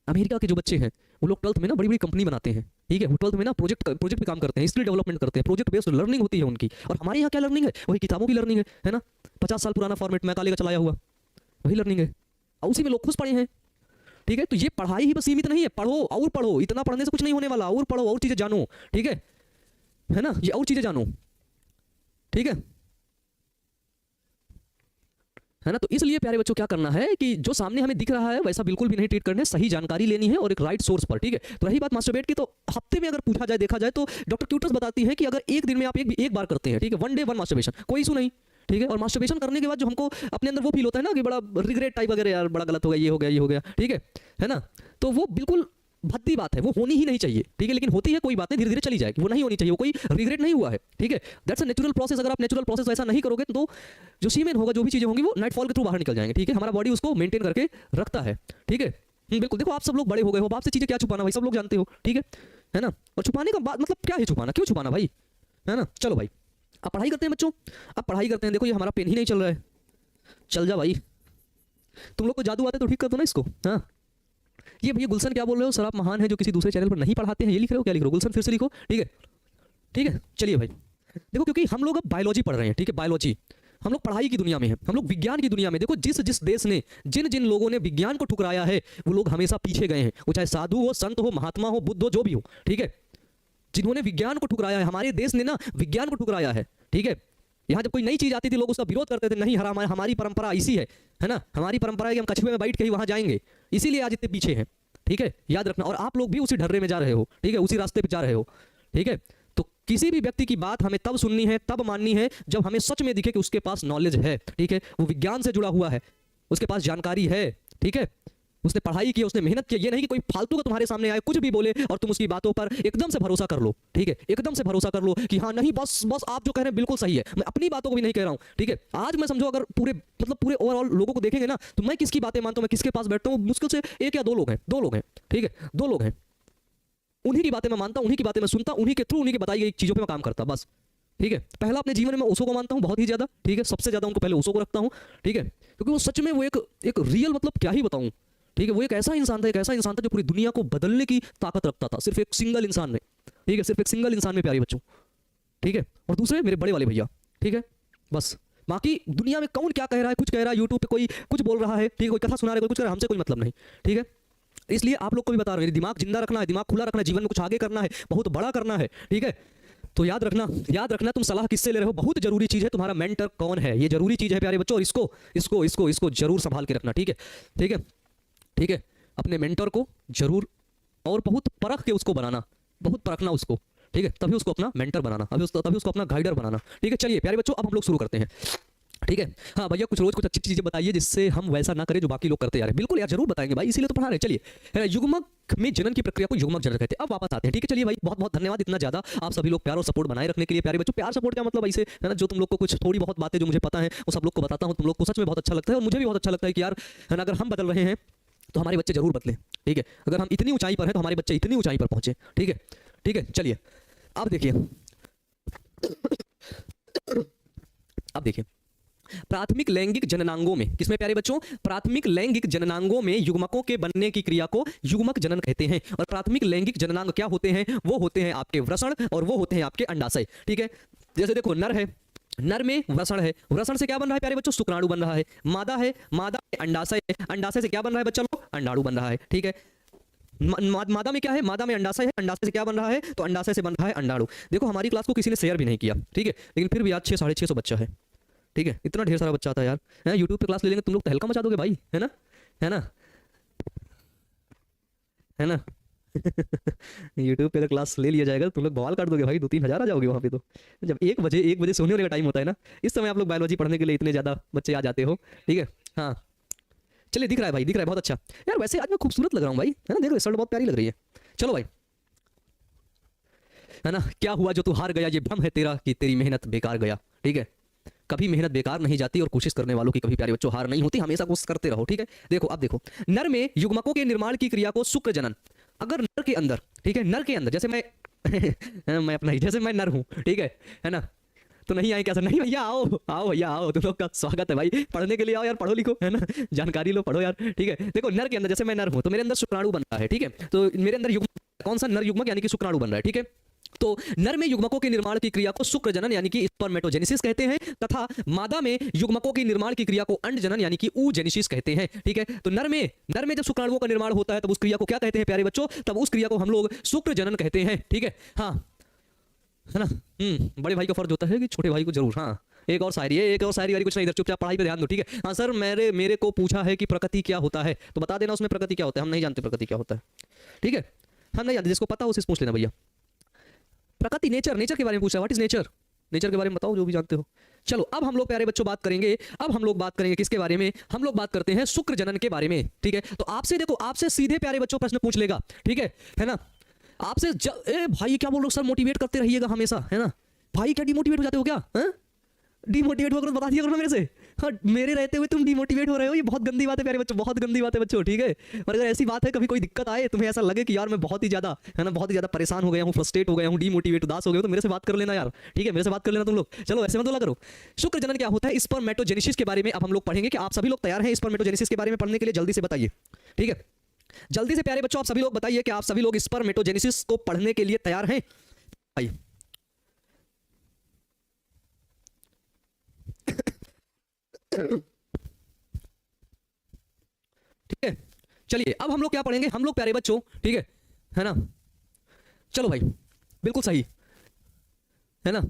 अमेरिका के जो बच्चे हैं, वो लोग 12th में ना बड़ी बड़ी कंपनी बनाते हैं, ठीक है? वो 12th में ना प्रोजेक्ट पे काम करते हैं, स्किल डेवलपमेंट करते हैं, प्रोजेक्ट बेस्ड लर्निंग होती है उनकी। और हमारे यहाँ क्या लर्निंग है? वही किताबों की लर्निंग है ना, 50 साल पुराना फॉर्मेट मैकाले का चलाया हुआ, वही लर्निंग है, और उसी में लोग खुश पड़े हैं, ठीक है? तो ये पढ़ाई ही बस सीमित नहीं है, पढ़ो और पढ़ो, इतना पढ़ने से कुछ नहीं होने वाला, और पढ़ो और चीजें जानो, ठीक है ना, ये और चीजें जानो, ठीक है ना? तो इसलिए प्यारे बच्चों क्या करना है कि जो सामने हमें दिख रहा है वैसा बिल्कुल भी नहीं ट्रीट करना है, सही जानकारी लेनी है और एक राइट सोर्स पर, ठीक है? तो रही बात मास्टरबेट की, तो हफ्ते में अगर पूछा जाए, देखा जाए तो डॉक्टर क्यूटर्स बताती है कि अगर एक दिन में आप एक बार करते हैं, ठीक है, 1 डे 1 मास्टरबेशन, कोई इशू नहीं, ठीक है? और मास्टरबेशन करने के बाद जो हमको अपने अंदर वो फील होता है ना कि बड़ा रिग्रेट टाइप वगैरह, यार बड़ा गलत हो गया, ये हो गया, ये हो गया, ठीक है ना? तो वो बिल्कुल भद्दी बात है, वो होनी ही नहीं चाहिए, ठीक है? लेकिन होती है, कोई बात नहीं, धीरे धीरे चली जाएगी, वो नहीं होनी चाहिए, वो कोई रिग्रेट नहीं हुआ है, ठीक है? That's a natural process. अगर आप नेचुरल प्रोसेस वैसा नहीं करोगे तो जो सीमेन होगा, जो भी चीजें होंगी वो नाइटफॉल के थ्रू बाहर निकल जाएंगे, ठीक है? हमारा बॉडी उसको मेंटेन करके रखता है, ठीक है? बिल्कुल। देखो आप सब लोग बड़े हो गए हो, आपसे चीजें क्या छुपाना भाई, सब लोग जानते हो, ठीक है ना? और छुपाने का बात मतलब क्या है, छुपाना क्यों छुपाना भाई, है ना? चलो भाई आप पढ़ाई करते हैं बच्चों, आप पढ़ाई करते हैं, देखो ये हमारा पेन ही नहीं चल रहा है, चल जा भाई, तुम लोग को जादू आते तो ठीक कर दो ना इसको। हाँ ये भैया गुलशन क्या बोल रहे हो सर, आप महान है जो किसी दूसरे चैनल पर नहीं पढ़ाते हैं, ये लिख रहे हो, क्या लिख रहे हो गुलशन? फिर से लिखो, ठीक है? ठीक है चलिए भाई, देखो क्योंकि हम लोग अब बायोलॉजी पढ़ रहे हैं, ठीक है? बायोलॉजी, हम लोग पढ़ाई की दुनिया में हैं, हम लोग विज्ञान की दुनिया में। देखो जिस जिस देश ने, जिन जिन लोगों ने विज्ञान को ठुकराया है, वो लोग हमेशा पीछे गए हैं, वो चाहे साधु हो, संत हो, महात्मा हो, बुद्ध हो, जो भी हो, ठीक है? जिन्होंने विज्ञान को ठुकराया है, हमारे देश ने ना विज्ञान को ठुकराया है, ठीक है? यहाँ जब कोई नई चीज आती थी लोग उसका विरोध करते थे, नहीं हमारी परंपरा इसी है ना, हमारी परंपरा है कि हम कछुए में बैठ के ही वहां जाएंगे, इसीलिए आज इतने पीछे हैं, ठीक है? याद रखना। और आप लोग भी उसी ढर्रे में जा रहे हो, ठीक है? उसी रास्ते पे जा रहे हो, ठीक है? तो किसी भी व्यक्ति की बात हमें तब सुननी है, तब माननी है जब हमें सच में दिखे कि उसके पास नॉलेज है, ठीक है? वो विज्ञान से जुड़ा हुआ है, उसके पास जानकारी है, ठीक है? उसने पढ़ाई की, उसने मेहनत की। ये नहीं कि कोई फालतू का तुम्हारे सामने आए, कुछ भी बोले और तुम उसकी बातों पर एकदम से भरोसा कर लो, ठीक है? एकदम से भरोसा कर लो कि हाँ नहीं बस बस आप जो कह रहे हैं बिल्कुल सही है, मैं अपनी बातों को भी नहीं कह रहा हूँ, ठीक है? आज मैं समझो अगर पूरे मतलब पूरे ओवरऑल लोगों को देखेंगे ना, तो मैं किसकी बातें मानता हूँ, मैं किसके पास बैठता हूँ, मुश्किल से 1 या 2 लोग हैं, 2 लोग हैं, ठीक है? 2 लोग हैं, उन्हीं की बातें मैं मानता हूँ, उन्हीं की बातें मैं सुनता, उन्हीं के थ्रू उन्हीं की बताई गई चीजों पर मैं काम करता, बस, ठीक है? पहला अपने जीवन में ओशो को मानता हूँ बहुत ही ज्यादा, ठीक है? सबसे ज्यादा उनको पहले ओशो को रखता हूँ, ठीक है? क्योंकि वो सच में वो एक रियल मतलब क्या ही बताऊं, ठीक है? वो एक ऐसा इंसान था, एक ऐसा इंसान था जो पूरी दुनिया को बदलने की ताकत रखता था, सिर्फ एक सिंगल इंसान में, ठीक है? सिर्फ एक सिंगल इंसान में प्यारे बच्चों, ठीक है? और दूसरे मेरे बड़े वाले भैया, ठीक है? बस बाकी दुनिया में कौन क्या कह रहा है, कुछ कह रहा है, यूट्यूब पे कोई कुछ बोल रहा है, ठीक है? कोई कथा सुना रहा है, कोई कुछ कह रहा है, हमसे कोई मतलब नहीं, ठीक है? इसलिए आप लोग को भी बता रहे हैं, दिमाग जिंदा रखना है, दिमाग खुला रखना है, जीवन में कुछ आगे करना है, बहुत बड़ा करना है, ठीक है। तो याद रखना तुम सलाह किससे ले रहे हो, बहुत जरूरी चीज है, तुम्हारा मेंटर कौन है, ये जरूरी चीज है प्यारे बच्चों, और इसको जरूर संभाल के रखना, ठीक है, ठीक है, ठीक है। अपने मेंटर को जरूर और बहुत परख के उसको बनाना, बहुत परखना उसको, ठीक है, तभी उसको अपना मेंटर बनाना, तभी उसको अपना गाइडर बनाना, ठीक है। चलिए प्यारे बच्चों, अब हम लोग शुरू करते हैं, ठीक है। हाँ भैया, कुछ रोज कुछ अच्छी चीजें बताइए जिससे हम वैसा ना करें जो बाकी लोग करते जा रहे हैं। बिल्कुल यार, जरूर बताएंगे भाई, इसीलिए तो पढ़ा रहे हैं। चलिए, है ना, युग्मक में जनन की प्रक्रिया को युग्मक जनन कहते हैं। अब वापस आते हैं, ठीक है। चलिए भाई, बहुत बहुत धन्यवाद इतना ज्यादा आप सभी लोग प्यार और सपोर्ट बनाए रखने के लिए। प्यारे बच्चों, प्यार सपोर्ट क्या मतलब, ऐसे है ना, जो तुम लोग को कुछ थोड़ी बहुत बातें जो मुझे पता है वो सब लोग को बताता हूँ, तुम लोग को सच में बहुत अच्छा लगता है और मुझे भी बहुत अच्छा लगता है कि यार, है ना, अगर हम बदल रहे हैं तो हमारे बच्चे जरूर बदले, ठीक है। अगर हम इतनी ऊंचाई पर हैं तो हमारे बच्चे इतनी ऊंचाई पर पहुंचे, ठीक है, ठीक है। चलिए अब देखिए, अब देखिए, प्राथमिक लैंगिक जननांगों में, किसमें प्यारे बच्चों, प्राथमिक लैंगिक जननांगों में युग्मकों के बनने की क्रिया को युग्मक जनन कहते हैं। और प्राथमिक लैंगिक जननांग क्या होते हैं, वो होते हैं आपके वृषण और वो होते हैं आपके अंडाशय, ठीक है। जैसे देखो, नर है, नर में वृषण है, वृषण से क्या बन रहा है प्यारे बच्चों, शुक्राणु बन रहा है। मादा है, मादा अंडाशय है, अंडाशय से क्या बन रहा है बच्चा लोग, अंडाणु बन रहा है, ठीक है। मादा में क्या है, मादा में अंडाशय है, अंडाशय से क्या बन रहा है, तो अंडाशय से बन रहा है अंडाणु। देखो, हमारी क्लास को किसी ने शेयर भी नहीं किया, ठीक है, लेकिन फिर भी आज 600-650 बच्चा है, ठीक है। इतना ढेर सारा बच्चा आता है यार, है, यूट्यूब पे क्लास ले लेंगे तुम लोग तो हल्का मचा दोगे भाई, है ना, है ना, है ना। यूट्यूब पे अगर क्लास ले लिया जाएगा तो तुम लोग बवाल काट दोगे भाई, 2-3 हज़ार आ जाओगे वहाँ पे। तो जब 1 बजे सोने वाले का टाइम होता है ना, इस समय आप लोग बायोलॉजी पढ़ने के लिए इतने ज़्यादा बच्चे आ जाते हो, ठीक है। हाँ चलिए, दिख रहा है भाई, दिख रहा है, बहुत अच्छा यार। वैसे आज मैं खूबसूरत लग रहा हूँ भाई, है ना, देखो रिजल्ट बहुत प्यारी लग रही है। चलो भाई, है ना, क्या हुआ जो तू हार गया, ये भ्रम है तेरा कि तेरी मेहनत बेकार गया, ठीक है। कभी मेहनत बेकार नहीं जाती और कोशिश करने वालों की कभी प्यारे बच्चों हार नहीं होती, हमेशा कोशिश करते रहो, ठीक है। देखो, अब देखो, नर में युग्मकों के निर्माण की क्रिया को शुक्र जनन, अगर नर के अंदर, ठीक है, नर के अंदर, जैसे मैं मैं अपना ही, जैसे मैं नर हूं, ठीक है ना, तो नहीं आए क्या सर, नहीं भैया, आओ आओ भैया आओ, तुम लोग का स्वागत है भाई, पढ़ने के लिए आओ यार, पढ़ो लिखो, है ना, जानकारी लो, पढ़ो यार, ठीक है। देखो, नर के अंदर, जैसे मैं नर हूं तो मेरे अंदर शुक्राणु बन रहा है, ठीक है, तो मेरे अंदर युग्मक, कौन सा, नर युग्मक यानी कि शुक्राणु बन रहा है, ठीक है। तो नर में युग्मकों के निर्माण की क्रिया को शुक्र जनन यानी कि स्पर्मेटोजेनेसिस कहते हैं, तथा मादा में युग्मकों की निर्माण की क्रिया को अंड जनन यानी कि oogenesis कहते हैं, ठीक है। तो नर में जब शुक्राणुओं का निर्माण होता है तब उस क्रिया को क्या कहते हैं प्यारे बच्चों, तब उस क्रिया को हम लोग शुक्र जनन कहते हैं, ठीक है। हाँ, है ना, बड़े भाई का फर्ज होता है कि छोटे भाई को जरूर, हाँ, एक और शायरी है, एक और शायरी वारी कुछ नहीं, इधर चुपचाप पढ़ाई पे ध्यान दो, ठीक है। हाँ सर, मेरे को पूछा है कि प्रकृति क्या होता है, तो बता देना उसमें प्रकृति क्या होता है, हम नहीं जानते प्रकृति क्या होता है, ठीक है, हम नहीं जानते, जिसको पता हो उसे पूछ लेना भैया। प्रकृति, नेचर के बारे में पूछा, व्हाट इज नेचर, नेचर के बारे में बताओ जो भी जानते हो। चलो, अब हम लोग प्यारे बच्चों बात करेंगे, अब हम लोग बात करेंगे किसके बारे में, हम लोग बात करते हैं शुक्र जनन के बारे में, ठीक है। तो आपसे देखो, आपसे सीधे प्यारे बच्चों प्रश्न पूछ लेगा, ठीक है ना, आपसे ए भाई क्या बोल रहे हो सर, मोटिवेट करते रहिएगा हमेशा, है ना भाई, क्या डिमोटिवेट हो जाते हो क्या, है? डिमोटिवेट होकर बता दिया करो ना मेरे से, हाँ, मेरे रहते हुए तुम डिमोटिवेट हो रहे हो, ये बहुत गंदी बात है प्यारे बच्चों, बहुत गंदी बात है बच्चों, ठीक है। और अगर ऐसी बात है, कभी कोई दिक्कत आए, तुम्हें ऐसा लगे कि यार मैं बहुत ही ज्यादा, है ना, बहुत ही ज्यादा परेशान हो गया हूँ, फ्रस्ट्रेट हो गया हूँ, डिमोटिवेट, उदास हो गया हूँ, तो मेरे से बात कर लेना यार, ठीक है, मेरे से बात कर लेना तुम लोग। चलो, ऐसे मत बोला करो। शुक्र जनन क्या होता है, स्पर्मेटोजेनेसिस के बारे में अब हम लोग पढ़ेंगे। कि आप सभी लोग तैयार हैं स्पर्मेटोजेनेसिस के बारे में पढ़ने के लिए, जल्दी से बताइए, ठीक है, जल्दी से प्यारे बच्चों आप सभी लोग बताइए कि आप सभी लोग स्पर्मेटोजेनेसिस को पढ़ने के लिए तैयार हैं, आइए। ठीक है, चलिए अब हम लोग क्या पढ़ेंगे, हम लोग प्यारे बच्चों, ठीक है ना, चलो भाई, बिल्कुल सही, है ना,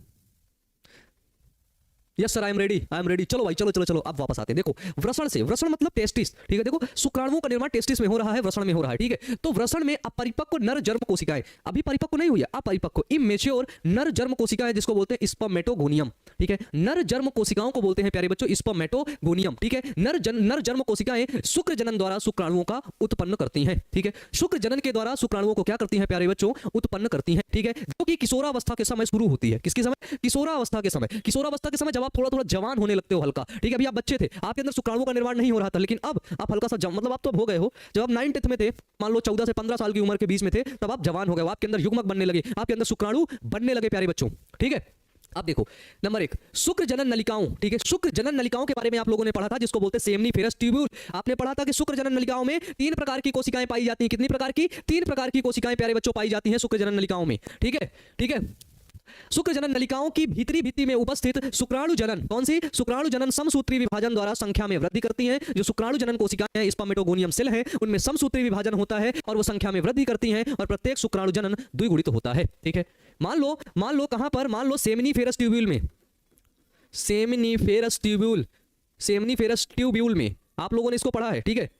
yes sir, I am ready. चलो भाई, चलो अब वापस आते हैं। देखो, वृषण से, वृषण मतलब टेस्टिस, ठीक है। देखो, शुक्राणुओं का निर्माण टेस्टिस में हो रहा है, वृषण में हो रहा है, ठीक है। तो वृषण में अपरिपक्व नर जर्म कोशिकाएं, अभी परिपक्व नहीं हुई है, अपरिपक्व, इमेच्योर नर जर्म कोशिकाएं, जिसको बोलते हैं स्पर्मेटोगोनियम, ठीक है। नर जर्म कोशिकाओं को बोलते हैं प्यारे बच्चों स्पर्मेटोगोनियम, ठीक है। नर जर्म कोशिकाएं शुक्र जनन द्वारा शुक्राणुओं का उत्पन्न करती हैं, ठीक है। शुक्र जनन के द्वारा शुक्राणुओं को क्या करती हैं प्यारे बच्चों, उत्पन्न करती हैं, ठीक है, जो कि किशोरावस्था के समय शुरू होती है। किसके समय, किशोरावस्था के समय, जब आप थोड़ा जवान होने लगते हो, हल्का, ठीक है। अभी आप बच्चे थे, आपके अंदर शुक्राणुओं का निर्माण नहीं हो रहा था, लेकिन अब आप हल्का सा मतलब आप तो अब हो गए हो, जब आप 9th में थे, मान लो 14 से 15 साल की उम्र के बीच में थे, तब आप जवान हो गए, आपके अंदर युग्मक बनने लगे, आपके अंदर शुक्राणु बनने लगे प्यारे बच्चों, ठीक है। अब देखो, नंबर 1, शुक्र जनन नलिकाओं, ठीक है। शुक्र जनन नलिकाओं के बारे में आप लोगों ने पढ़ा था, जिसको बोलते हैं सेमनीफेरस ट्यूब्यूल। आपने पढ़ा था कि शुक्र जनन नलिकाओं में 3 प्रकार की कोशिकाएं पाई जाती हैं। कितनी प्रकार की, 3 प्रकार की कोशिकाएं प्यारे बच्चों पाई जाती हैं शुक्र जनन नलिकाओं में, ठीक है, ठीक है। शुक्र जनन नलिकाओं की भीतरी भित्ति में उपस्थित शुक्राणु जनन, कौन सी? शुक्राणु जनन समसूत्री विभाजन द्वारा संख्या में वृद्धि करती हैं। जो शुक्राणु जनन कोशिकाएं हैं, स्पर्मेटोगोनियम सेल हैं, उनमें समसूत्री विभाजन होता है और वो संख्या में वृद्धि करती हैं और प्रत्येक शुक्राणु जनन द्विगुणित होता है। ठीक है, मान लो कहां पर? मान लो सेमिनिफेरस ट्यूब्यूल में, सेमिनिफेरस ट्यूब्यूल में आप लोगों ने इसको पढ़ा है। ठीक है,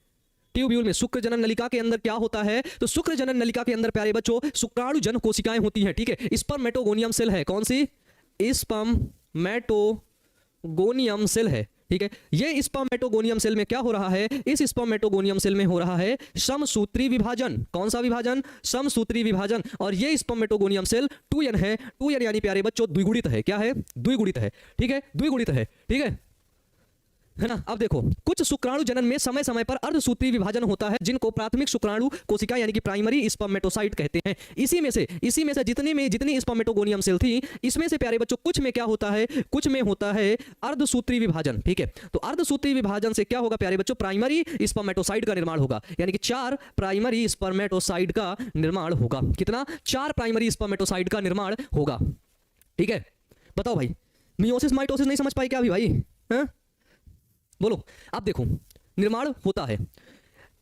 ट्यूब्यूल में शुक्र जनन नलिका के अंदर क्या होता है? तो शुक्र जनन नलिका के अंदर प्यारे बच्चों शुक्राणु जन कोशिकाएं होती हैं। ठीक है, स्पर्मेटोगोनियम सेल है, कौन सी? स्पर्मेटोगोनियम सेल है। ठीक है, ये स्पर्मेटोगोनियम सेल में क्या हो रहा है? इस स्पर्मेटोगोनियम सेल में हो रहा है समसूत्री विभाजन। कौन सा विभाजन? समसूत्री विभाजन। और ये स्पर्मेटोगोनियम सेल 2n है। 2n यानी प्यारे बच्चों द्विगुणित है। क्या है? द्विगुणित है। ठीक है, द्विगुणित है। ठीक है ना? अब देखो, कुछ शुक्राणु जनन में समय समय पर अर्धसूत्री विभाजन होता है, जिनको प्राथमिक शुक्राणु कोशिका यानी कि प्राइमरी स्पर्मेटोसाइट कहते हैं। इसी में से जितनी स्पर्मेटोगोनियम सेल थी, इसमें से प्यारे बच्चों कुछ में क्या होता है? कुछ में होता है अर्धसूत्री विभाजन। ठीक है, तो अर्धसूत्री विभाजन से क्या होगा प्यारे बच्चों? प्राइमरी स्पर्मेटोसाइट का निर्माण होगा, यानी कि 4 प्राइमरी स्पर्मेटोसाइट का निर्माण होगा। कितना? 4 प्राइमरी स्पर्मेटोसाइट का निर्माण होगा। ठीक है, बताओ भाई, मियोसिस माइटोसिस नहीं समझ पाए क्या अभी भाई? हाँ बोलो। अब देखो, निर्माण होता है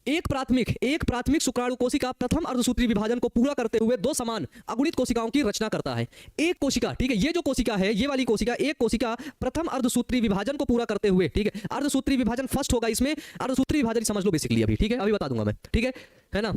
एक प्राथमिक शुक्राणु कोशिका प्रथम अर्धसूत्री विभाजन को पूरा करते हुए 2 समान अगुणित कोशिकाओं की रचना करता है। एक कोशिका, ठीक है, ये जो कोशिका है, ये वाली कोशिका, एक कोशिका प्रथम अर्धसूत्री विभाजन को पूरा करते हुए, ठीक है, अर्धसूत्री विभाजन फर्स्ट होगा इसमें। अर्धसूत्री विभाजन समझ लो बेसिकली अभी। ठीक है, अभी बता दूंगा मैं। ठीक है ना?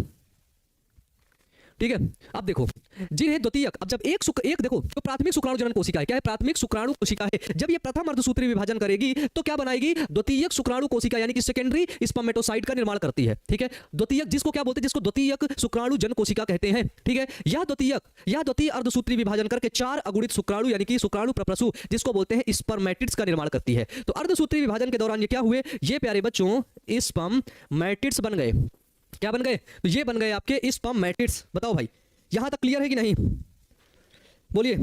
ठीक है, अब देखो, जिन्हें द्वितीयक, अब जब एक देखो, जो प्राथमिक शुक्राणु जनन कोशिका है, क्या है? प्राथमिक शुक्राणु कोशिका है। जब ये प्रथम अर्धसूत्री विभाजन करेगी तो क्या बनाएगी? द्वितीयक शुक्राणु कोशिका यानी कि सेकेंडरी स्पर्मेटोसाइट का निर्माण करती है। ठीक है, द्वितीयक जिसको क्या बोलते हैं? जिसको द्वितीयक शुक्राणु जन कोशिका कहते हैं। ठीक है, यह द्वितीय अर्धसूत्री विभाजन करके 4 अगुणित शुक्राणु यानी कि शुक्राणु प्रप्रसु, जिसको बोलते हैं स्पर्मेटिड्स का निर्माण करती है। तो अर्धसूत्री विभाजन के दौरान ये क्या हुए? ये प्यारे बच्चों स्पर्मेटिड्स बन गए। क्या बन गए? तो ये बन गए आपके स्पर्मेटिड्स। बताओ भाई, यहां तक क्लियर है कि नहीं? बोलिए।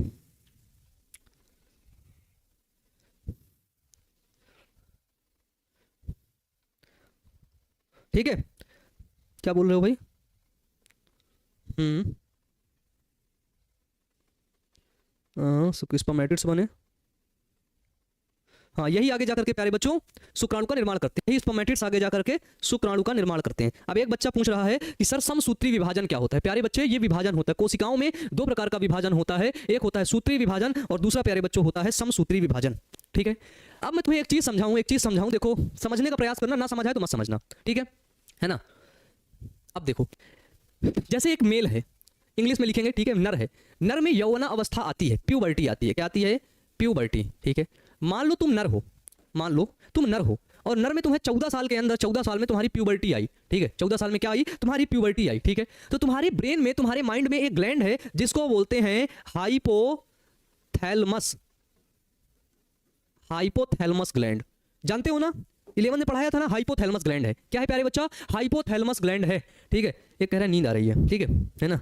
ठीक है, क्या बोल रहे हो भाई? स्पर्मेटिड्स बने। हाँ, यही आगे जाकर के प्यारे बच्चों शुक्राणु का निर्माण करते हैं। स्पर्मेटिड्स आगे जाकर के शुक्राणु का निर्माण करते हैं। अब एक बच्चा पूछ रहा है कि सर समसूत्री विभाजन क्या होता है? प्यारे बच्चे, ये विभाजन होता है, कोशिकाओं में 2 प्रकार का विभाजन होता है। एक होता है सूत्री विभाजन और दूसरा प्यारे बच्चों होता है समसूत्री विभाजन। ठीक है, अब मैं तुम्हें एक चीज समझाऊं। देखो, समझने का प्रयास करना, ना समझ आए तो मत समझना। ठीक है ना? अब देखो, जैसे एक मेल है, इंग्लिश में लिखेंगे, ठीक है, नर है। नर में यौवना अवस्था आती है, प्यूबर्टी आती है। क्या आती है? प्यूबर्टी। ठीक है, मान लो तुम नर हो और नर में तुम्हें 14 साल के अंदर, 14 साल में तुम्हारी प्यूबर्टी आई। ठीक है, 14 साल में क्या आई? तुम्हारी प्यूबर्टी आई। ठीक है, तो तुम्हारे ब्रेन में, तुम्हारे माइंड में एक ग्लैंड है जिसको बोलते हैं हाइपोथैलेमस ग्लैंड। जानते हो ना, 11 में पढ़ाया था ना, हाइपोथैलेमस ग्लैंड है। क्या है प्यारे बच्चा? हाइपोथैलेमस ग्लैंड है। ठीक है, एक कह रहा है नींद आ रही है। ठीक है ना?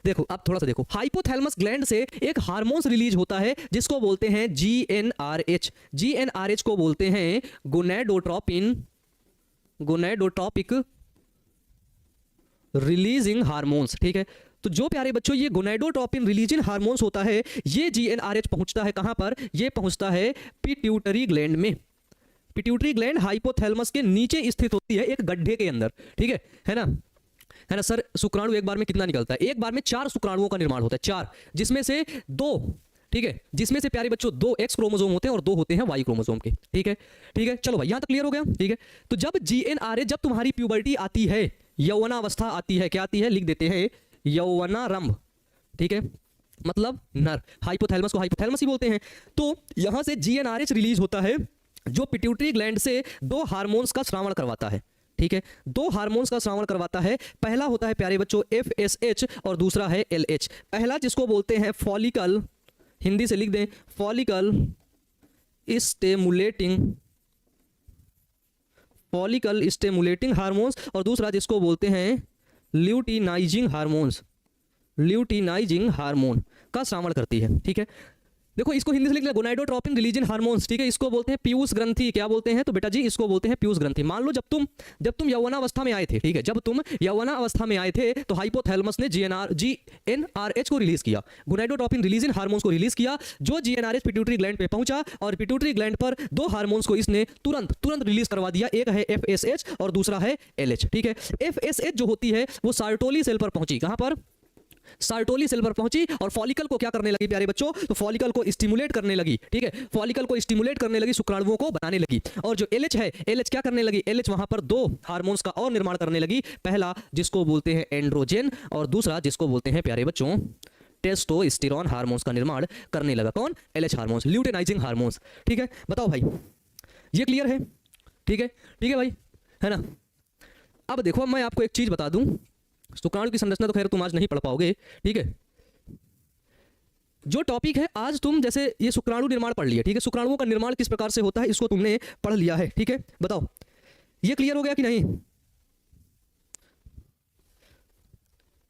देखो, अब थोड़ा सा देखो, हाइपोथैलेमस ग्लैंड से एक हार्मोन्स रिलीज होता है जिसको बोलते हैं GnRH। GnRH को बोलते हैं गोनेडोट्रोपिक रिलीजिंग हार्मोन्स। ठीक है, तो जो प्यारे बच्चों ये गोनेडोट्रोपिन रिलीजिंग हार्मोन्स होता है, ये GnRH पहुंचता है कहां पर? ये पहुंचता है पिट्यूटरी ग्लैंड में। पिट्यूटरी ग्लैंड हाइपोथैलेमस के नीचे स्थित होती है, एक गड्ढे के अंदर। ठीक है ना? सर, शुक्राणु एक बार में कितना निकलता है? एक बार में 4 शुक्राणुओं का निर्माण होता है, 4, जिसमें से 2, ठीक है, जिसमें से प्यारे बच्चों 2 X क्रोमोसोम होते हैं और 2 होते हैं Y क्रोमोसोम के। ठीक है, चलो भाई, यहां तक क्लियर हो गया। ठीक है, तो जब GnRH, जब तुम्हारी प्यूबर्टी आती है, यौवनावस्था आती है, क्या आती है? लिख देते हैं यौवनारंभ। ठीक है, मतलब नर। हाइपोथैलेमस को हाइपोथैलेमस ही बोलते हैं। तो यहां से GnRH रिलीज होता है, जो पिट्यूटरी ग्लैंड से 2 हार्मोन्स का श्रावण करवाता है। ठीक है, 2 हार्मोन्स का श्रावण करवाता है। पहला होता है प्यारे बच्चों FSH और दूसरा है LH। पहला जिसको बोलते हैं फॉलिकल, हिंदी से लिख दें फॉलिकल स्टेमुलेटिंग हार्मोन्स, और दूसरा जिसको बोलते हैं ल्यूटिनाइजिंग हार्मोन का श्रावण करती है। ठीक है, देखो इसको हिंदी से लिख लिया, गोनाडोट्रोपिन रिलीजन हार्मोन्स, ठीक है, इसको बोलते हैं पीयूष ग्रंथि। क्या बोलते हैं? तो बेटा जी इसको बोलते हैं पीयूष ग्रंथि। मान लो जब तुम यौवनावस्था में आए थे, ठीक है, जब तुम यौवनावस्था में आए थे तो हाइपोथैलेमस ने जीएनआरएच को रिलीज किया, गोनाडोट्रोपिन रिलीजन हार्मोन्स को रिलीज किया, जो जीएनआरएच पिट्यूटरी ग्लैंड पे पहुंचा और पिट्यूटरी ग्लैंड पर दो हार्मोन्स को इसने तुरंत रिलीज करवा दिया। एक है एफएसएच और दूसरा है एलएच, ठीक है। एफएसएच जो होती है वो सार्टोली सेल पर पहुंची, कहां पर? सार्टोली सेल पर पहुंची और फॉलिकल को क्या करने लगी प्यारे बच्चों? तो फॉलिकल को स्टिमुलेट करने लगी, ठीक है, फॉलिकल को स्टिमुलेट करने लगी, शुक्राणुओं को बनाने लगी। और जो एलएच है, एलएच क्या करने लगी? एलएच वहां पर दो हार्मोन्स का और निर्माण करने लगी, पहला जिसको बोलते हैं एंड्रोजन और दूसरा जिसको बोलते हैं प्यारे बच्चों टेस्टोस्टेरोन हार्मोन्स का निर्माण करने लगा। कौन? एलएच हार्मोन्स, ल्यूटेनाइजिंग हार्मोन्स, ठीक है। बताओ भाई ये क्लियर है? ठीक है, ठीक है भाई, है ना। अब देखो मैं आपको एक चीज बता दूं, शुक्राणु की संरचना तो खैर तुम आज नहीं पढ़ पाओगे, ठीक है। जो टॉपिक है आज तुम जैसे ये शुक्राणु निर्माण पढ़ लिया, ठीक है, शुक्राणुओं का निर्माण किस प्रकार से होता है इसको तुमने पढ़ लिया है, ठीक है। बताओ ये क्लियर हो गया कि नहीं?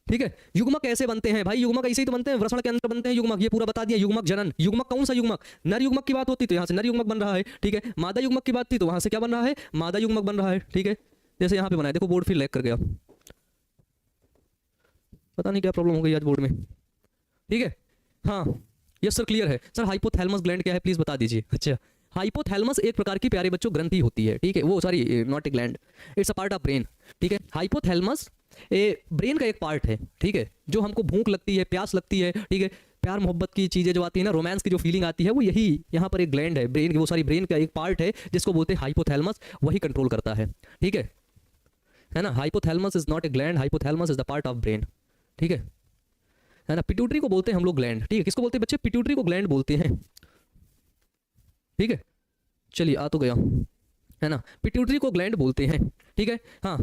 ठीक है। युग्मक कैसे बनते हैं भाई? युग्मक ऐसे ही तो बनते हैं, वृषण के अंदर बनते हैं युग्मक, ये पूरा बता दिया। युग्मक जनन, युग्मक कौन सा युग्मक? नर युग्मक की बात होती तो यहाँ से नर युग्मक बन रहा है, ठीक है। मादा युग्मक की बात थी तो वहां से क्या बन रहा है? मादा युग्मक बन रहा है, ठीक है। जैसे यहाँ पे बनाया, देखो बोर्ड फिर लैग कर गया, पता नहीं क्या प्रॉब्लम हो गई आज बोर्ड में, ठीक है। हाँ यस सर क्लियर है। सर हाइपोथैलेमस ग्लैंड क्या है प्लीज बता दीजिए। अच्छा, हाइपोथैलेमस एक प्रकार की प्यारे बच्चों ग्रंथि होती है, ठीक है, वो sorry not a gland, it's a part of brain, ठीक है। हाइपोथैलेमस ब्रेन का एक पार्ट है, ठीक है, जो हमको भूख लगती है, प्यास लगती है, ठीक है, प्यार मोहब्बत की चीजें जो आती है ना, रोमांस की जो फीलिंग आती है, वो यही यहाँ पर एक ग्लैंड है ब्रेन की, वो सारी ब्रेन का एक पार्ट है जिसको बोलते हैं हाइपोथैलेमस, वही कंट्रोल करता है, ठीक है ना। Hypothalamus is not a gland, hypothalamus is the part of brain, ठीक है ना। पिट्यूटरी को बोलते हैं हम लोग ग्लैंड, ठीक है। किसको बोलते हैं बच्चे? पिट्यूटरी को ग्लैंड बोलते हैं, ठीक है। चलिए आ तो गया, है ना, पिट्यूटरी को ग्लैंड बोलते हैं, ठीक है। हाँ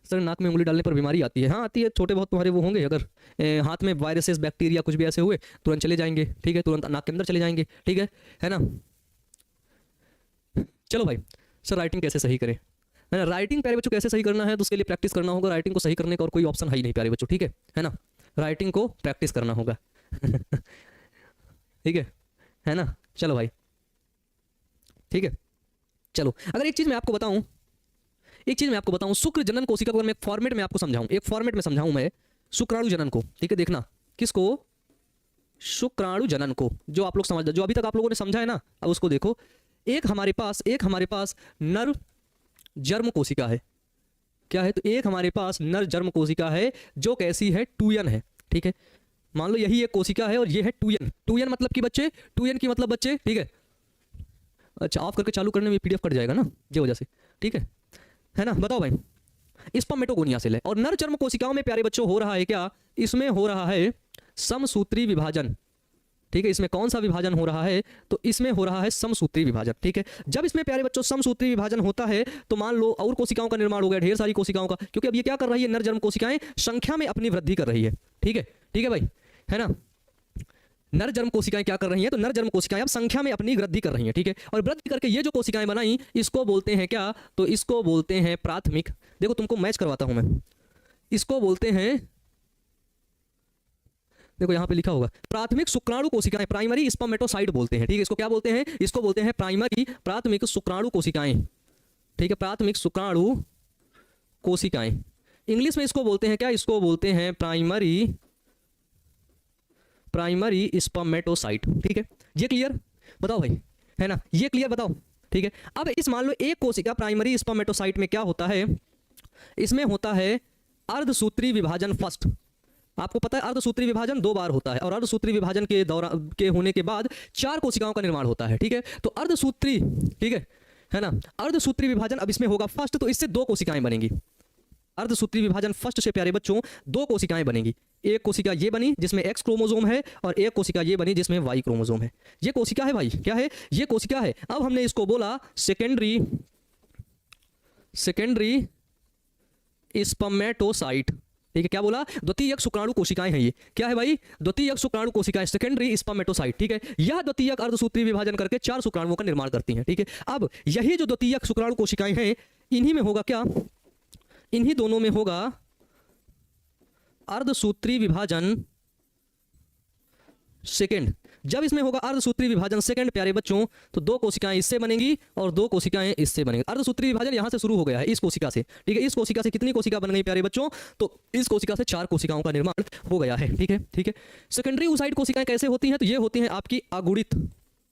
सर नाक में उंगली डालने पर बीमारी आती है, हाँ आती है, छोटे बहुत तुम्हारे वो होंगे, अगर हाथ में वायरसेस बैक्टीरिया कुछ भी ऐसे हुए तुरंत चले जाएंगे, ठीक है, तुरंत नाक के अंदर चले जाएंगे, ठीक है ना। चलो भाई सर राइटिंग कैसे सही करें, है ना। राइटिंग प्यारे बच्चों कैसे सही करना है तो उसके लिए प्रैक्टिस करना होगा। राइटिंग को सही करने का और कोई ऑप्शन है ही नहीं प्यारे बच्चों, ठीक है ना। राइटिंग को प्रैक्टिस करना होगा ठीक है ना। चलो भाई ठीक है। चलो अगर एक चीज मैं आपको बताऊं, शुक्र जनन कोशिका को मैं एक फॉर्मेट में आपको समझाऊं, मैं शुक्राणु जनन को, ठीक है। देखना किसको? शुक्राणु जनन को, जो आप लोग समझ, जो अभी तक आप लोगों ने समझा है ना, अब उसको देखो। एक हमारे पास नर जर्म कोशिका है, क्या है? तो एक हमारे पास नर जर्म कोशिका है जो कैसी है? टूयन है, ठीक है। मान लो यही एक कोशिका है और ये है टूयन। टूयन मतलब कि बच्चे, टूयन की मतलब बच्चे, ठीक है। अच्छा ऑफ करके चालू करने में पीडीएफ कट जाएगा ना, ये वजह से, ठीक है ना। बताओ भाई स्पर्मेटोगोनिया सेल है और नर जर्म कोशिकाओं में प्यारे बच्चों हो रहा है क्या? इसमें हो रहा है समसूत्री विभाजन, ठीक है। इसमें कौन सा विभाजन हो रहा है? तो इसमें हो रहा है समसूत्री विभाजन, ठीक है। जब इसमें प्यारे बच्चों समसूत्री विभाजन होता है तो मान लो और कोशिकाओं का निर्माण हो गया, ढेर सारी कोशिकाओं का, क्योंकि अब ये क्या कर रही है? नर जर्म कोशिकाएं संख्या में अपनी वृद्धि कर रही है, ठीक है भाई, है ना। नर जर्म कोशिकाएं क्या कर रही हैं? तो नर जर्म कोशिकाएं अब संख्या में अपनी वृद्धि कर रही हैं, ठीक है। और वृद्धि करके ये जो कोशिकाएं बनाई इसको बोलते हैं क्या? तो इसको बोलते हैं प्राथमिक, देखो तुमको मैच करवाता हूं मैं, इसको बोलते हैं, देखो यहाँ पे लिखा होगा प्राथमिक शुक्राणु कोशिकाएं, प्राइमरी स्पर्मेटोसाइट बोलते हैं, ठीक है। इसको क्या बोलते हैं? इसको बोलते हैं प्राथमिक शुक्राणु कोशिकाएं, ठीक है, प्राथमिक शुक्राणु कोशिकाएं। इंग्लिश में इसको बोलते हैं क्या? इसको बोलते हैं प्राइमरी स्पर्मेटोसाइट, ठीक है। ये क्लियर? बताओ भाई, है ना, ये क्लियर बताओ, ठीक है। अब इस मान लो एक कोशिका प्राइमरी स्पर्मेटोसाइट में क्या होता है? इसमें होता है अर्धसूत्री विभाजन फर्स्ट। आपको पता है अर्धसूत्री विभाजन 2 बार होता है और अर्धसूत्री विभाजन के दौरान के होने के बाद 4 कोशिकाओं का निर्माण होता है, ठीक है। तो अर्धसूत्री, ठीक है ना, अर्धसूत्री विभाजन अब इसमें होगा फर्स्ट, तो इससे 2 कोशिकाएं बनेंगी। अर्धसूत्री विभाजन फर्स्ट से प्यारे बच्चों 2 कोशिकाएं बनेगी। एक कोशिका ये बनी जिसमें X क्रोमोसोम है और एक कोशिका ये बनी जिसमें Y क्रोमोसोम है। ये कोशिका है भाई, क्या है? ये कोशिका है। अब हमने इसको बोला सेकेंडरी स्पर्मेटोसाइट, ठीक है। क्या बोला? द्वितीयक शुक्राणु कोशिकाएं हैं ये, क्या है भाई? द्वितीयक शुक्राणु कोशिकाएं, सेकेंडरी स्पर्मेटोसाइट, ठीक है। यह द्वितीयक अर्धसूत्री विभाजन करके 4 शुक्राणुओं का निर्माण करती हैं, ठीक है। अब यही जो द्वितीयक शुक्राणु कोशिकाएं हैं, इन्हीं में होगा क्या? इन्हीं दोनों में होगा अर्धसूत्री विभाजन सेकेंड, जब इसमें होगा अर्धसूत्री विभाजन सेकंड प्यारे बच्चों, तो 2 कोशिकाएं इससे बनेंगी और 2 कोशिकाएं इससे बनेंगी। अर्धसूत्री विभाजन यहां से शुरू हो गया है, इस कोशिका से, ठीक है। इस कोशिका से कितनी कोशिका बन गई प्यारे बच्चों, तो इस कोशिका से 4 कोशिकाओं का निर्माण हो गया है, ठीक है, ठीक है। सेकेंडरी oocyte कोशिकाएं कैसे होती हैं, तो ये होती हैं आपकी अगुणित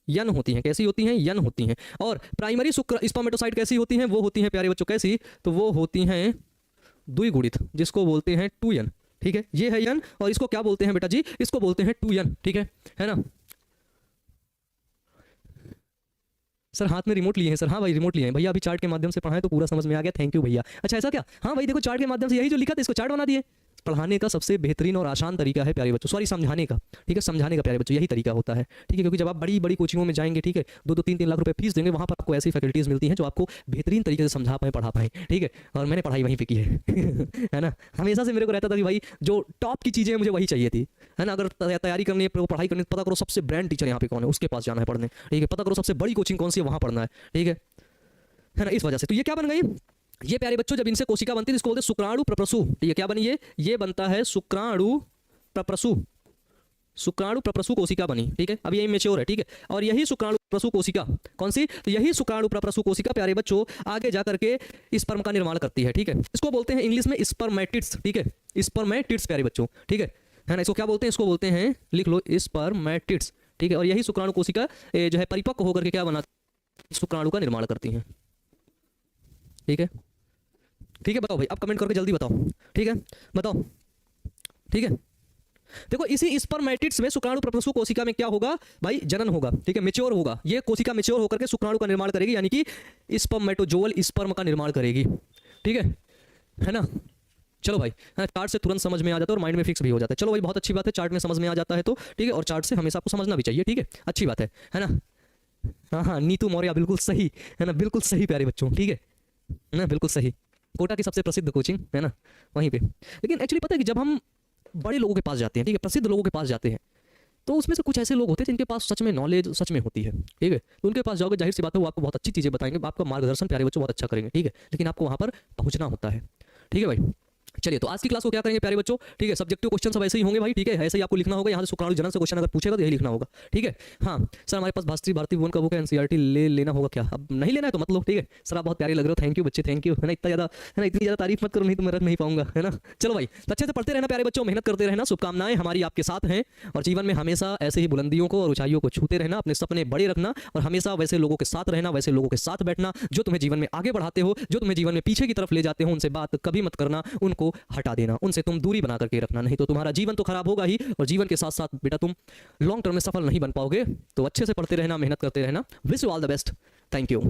यन होती हैं। कैसी होती हैं, यन होती हैं। और प्राइमरी शुक्र स्पर्मेटोसाइट कैसी होती हैं, वो होती हैं प्यारे बच्चों कैसी, तो वो होती हैं द्विगुणित, जिसको बोलते हैं 2n, ठीक है। ये है यन और इसको क्या बोलते हैं बेटा जी, इसको बोलते हैं 2n, ठीक है ना। सर हाथ में रिमोट लिए हैं सर, हाँ भाई रिमोट लिए हैं भैया, अभी चार्ट के माध्यम से पढ़ाएं तो पूरा समझ में आ गया, थैंक यू भैया। अच्छा ऐसा क्या, हाँ भाई देखो चार्ट के माध्यम से यही जो लिखा था इसको चार्ट बना दिए। पढ़ाने का सबसे बेहतरीन और आसान तरीका है प्यारे बच्चों, सॉरी समझाने का, ठीक है, समझाने का प्यारे बच्चों यही तरीका होता है, ठीक है। क्योंकि जब आप बड़ी बड़ी कोचिंगों में जाएंगे, ठीक है, 2-2 3-3 लाख रुपए फीस देंगे, वहाँ पर आपको ऐसी फैकल्टीज मिलती हैं जो आपको बेहतरीन तरीके से समझा पाए, पढ़ा पाए, ठीक है। और मैंने पढ़ाई वहीं पे की है है ना। हमेशा से मेरे को रहता था कि भाई जो टॉप की चीज़ें मुझे वही चाहिए थी, है ना। अगर तैयारी करनी है, पढ़ाई करनी है, पता करो सबसे ब्रांड टीचर यहाँ पे कौन है, उसके पास जाना है पढ़ने, ठीक है। पता करो सबसे बड़ी कोचिंग कौन सी है, वहाँ पढ़ना है, ठीक है ना। इस वजह से तो ये क्या बन गई, ये प्यारे बच्चों जब इनसे कोशिका बनती है इसको बोलते हैं शुक्राणु प्रप्रसु, ठीक है। क्या बनी ये बनता है शुक्राणु प्रप्रसु, शुक्राणु प्रप्रसु कोशिका बनी, ठीक है। अभी ये इमेच्योर है, ठीक है। और यही शुक्राणु प्रप्रसु कोशिका कौन सी, तो यही शुक्राणु प्रप्रसु कोशिका प्यारे बच्चों आगे जाकर के स्पर्म का निर्माण करती है, ठीक है। इसको बोलते हैं इंग्लिश में स्पर्मेटिड्स, ठीक है, स्पर्मेटिड्स प्यारे बच्चों, ठीक है ना। इसको क्या बोलते हैं, इसको बोलते हैं, लिख लो, स्पर्मेटिड्स, ठीक है। और यही शुक्राणु कोशिका जो है परिपक्व होकर के क्या बनाती, शुक्राणु का निर्माण करती हैं, ठीक है, ठीक है। बताओ भाई, अब कमेंट करके जल्दी बताओ, ठीक है, बताओ, ठीक है। देखो इसी स्पर्मेटिड्स में शुक्राणु प्रप्रसु कोशिका में क्या होगा भाई, जनन होगा, ठीक है, मैच्योर होगा। ये कोशिका मैच्योर होकर के शुक्राणु का निर्माण करेगी, यानी कि स्पर्मेटोजोअल स्पर्म का निर्माण करेगी, ठीक है ना। चलो भाई, चार्ट से तुरंत समझ में आ जाता है और माइंड में फिक्स भी हो जाता है। चलो भाई बहुत अच्छी बात है, चार्ट में समझ में आ जाता है तो ठीक है, और चार्ट से हमेशा आपको समझना भी चाहिए, ठीक है, अच्छी बात है ना। हाँ, नीतू मौर्य बिल्कुल सही है ना, बिल्कुल सही प्यारे बच्चों, ठीक है ना, बिल्कुल सही। कोटा की सबसे प्रसिद्ध कोचिंग है ना, वहीं पे। लेकिन एक्चुअली पता है कि जब हम बड़े लोगों के पास जाते हैं, ठीक है, प्रसिद्ध लोगों के पास जाते हैं, तो उसमें से कुछ ऐसे लोग होते हैं जिनके पास सच में नॉलेज सच में होती है, ठीक है। तो उनके पास जाओगे, जाहिर सी बात है वो आपको बहुत अच्छी चीज़ें बताएंगे, आपका मार्गदर्शन प्यारे बच्चों बहुत अच्छा करेंगे, ठीक है। लेकिन आपको वहाँ पर पहुँचना होता है, ठीक है भाई। चलिए तो आज की क्लास को क्या करेंगे प्यारे बच्चों, ठीक है। सब्जेक्टिव क्वेश्चन सब ऐसे ही होंगे भाई, ठीक है, ऐसे ही आपको लिखना होगा। यहाँ से शुक्राणु जनन से क्वेश्चन अगर पूछेगा तो यही लिखना होगा, ठीक है। हाँ सर, हमारे पास भारतीय भुवन का बुक है, एनसीईआरटी ले लेना होगा क्या, अब नहीं लेना है तो मतलब, ठीक है। सर आप बहुत प्यारे लग रहे हो, थैंक यू बच्चे, थैंक यू, है ना। इतना ज़्यादा है ना, इतनी ज़्यादा तारीफ मत करो, नहीं तो मैं रख नहीं पाऊंगा, है ना। चलो भाई, तो अच्छे से पढ़ते रहना प्यारे बच्चों, मेहनत करते रहना, शुभकामनाएं हमारी आपके साथ हैं। और जीवन में हमेशा ऐसे ही बुलंदियों को और ऊंचाइयों को छूते रहना, अपने सपने बड़े रखना, और हमेशा वैसे लोगों के साथ रहना, वैसे लोगों के साथ बैठना जो तुम्हें जीवन में आगे बढ़ाते हो, जो तुम्हें जीवन में पीछे की तरफ ले जाते हो, उनसे बात कभी मत करना, उनको हटा देना, उनसे तुम दूरी बना करके रखना, नहीं तो तुम्हारा जीवन तो खराब होगा ही, और जीवन के साथ साथ बेटा तुम लॉन्ग टर्म में सफल नहीं बन पाओगे। तो अच्छे से पढ़ते रहना, मेहनत करते रहना। Wish you all the best, thank you.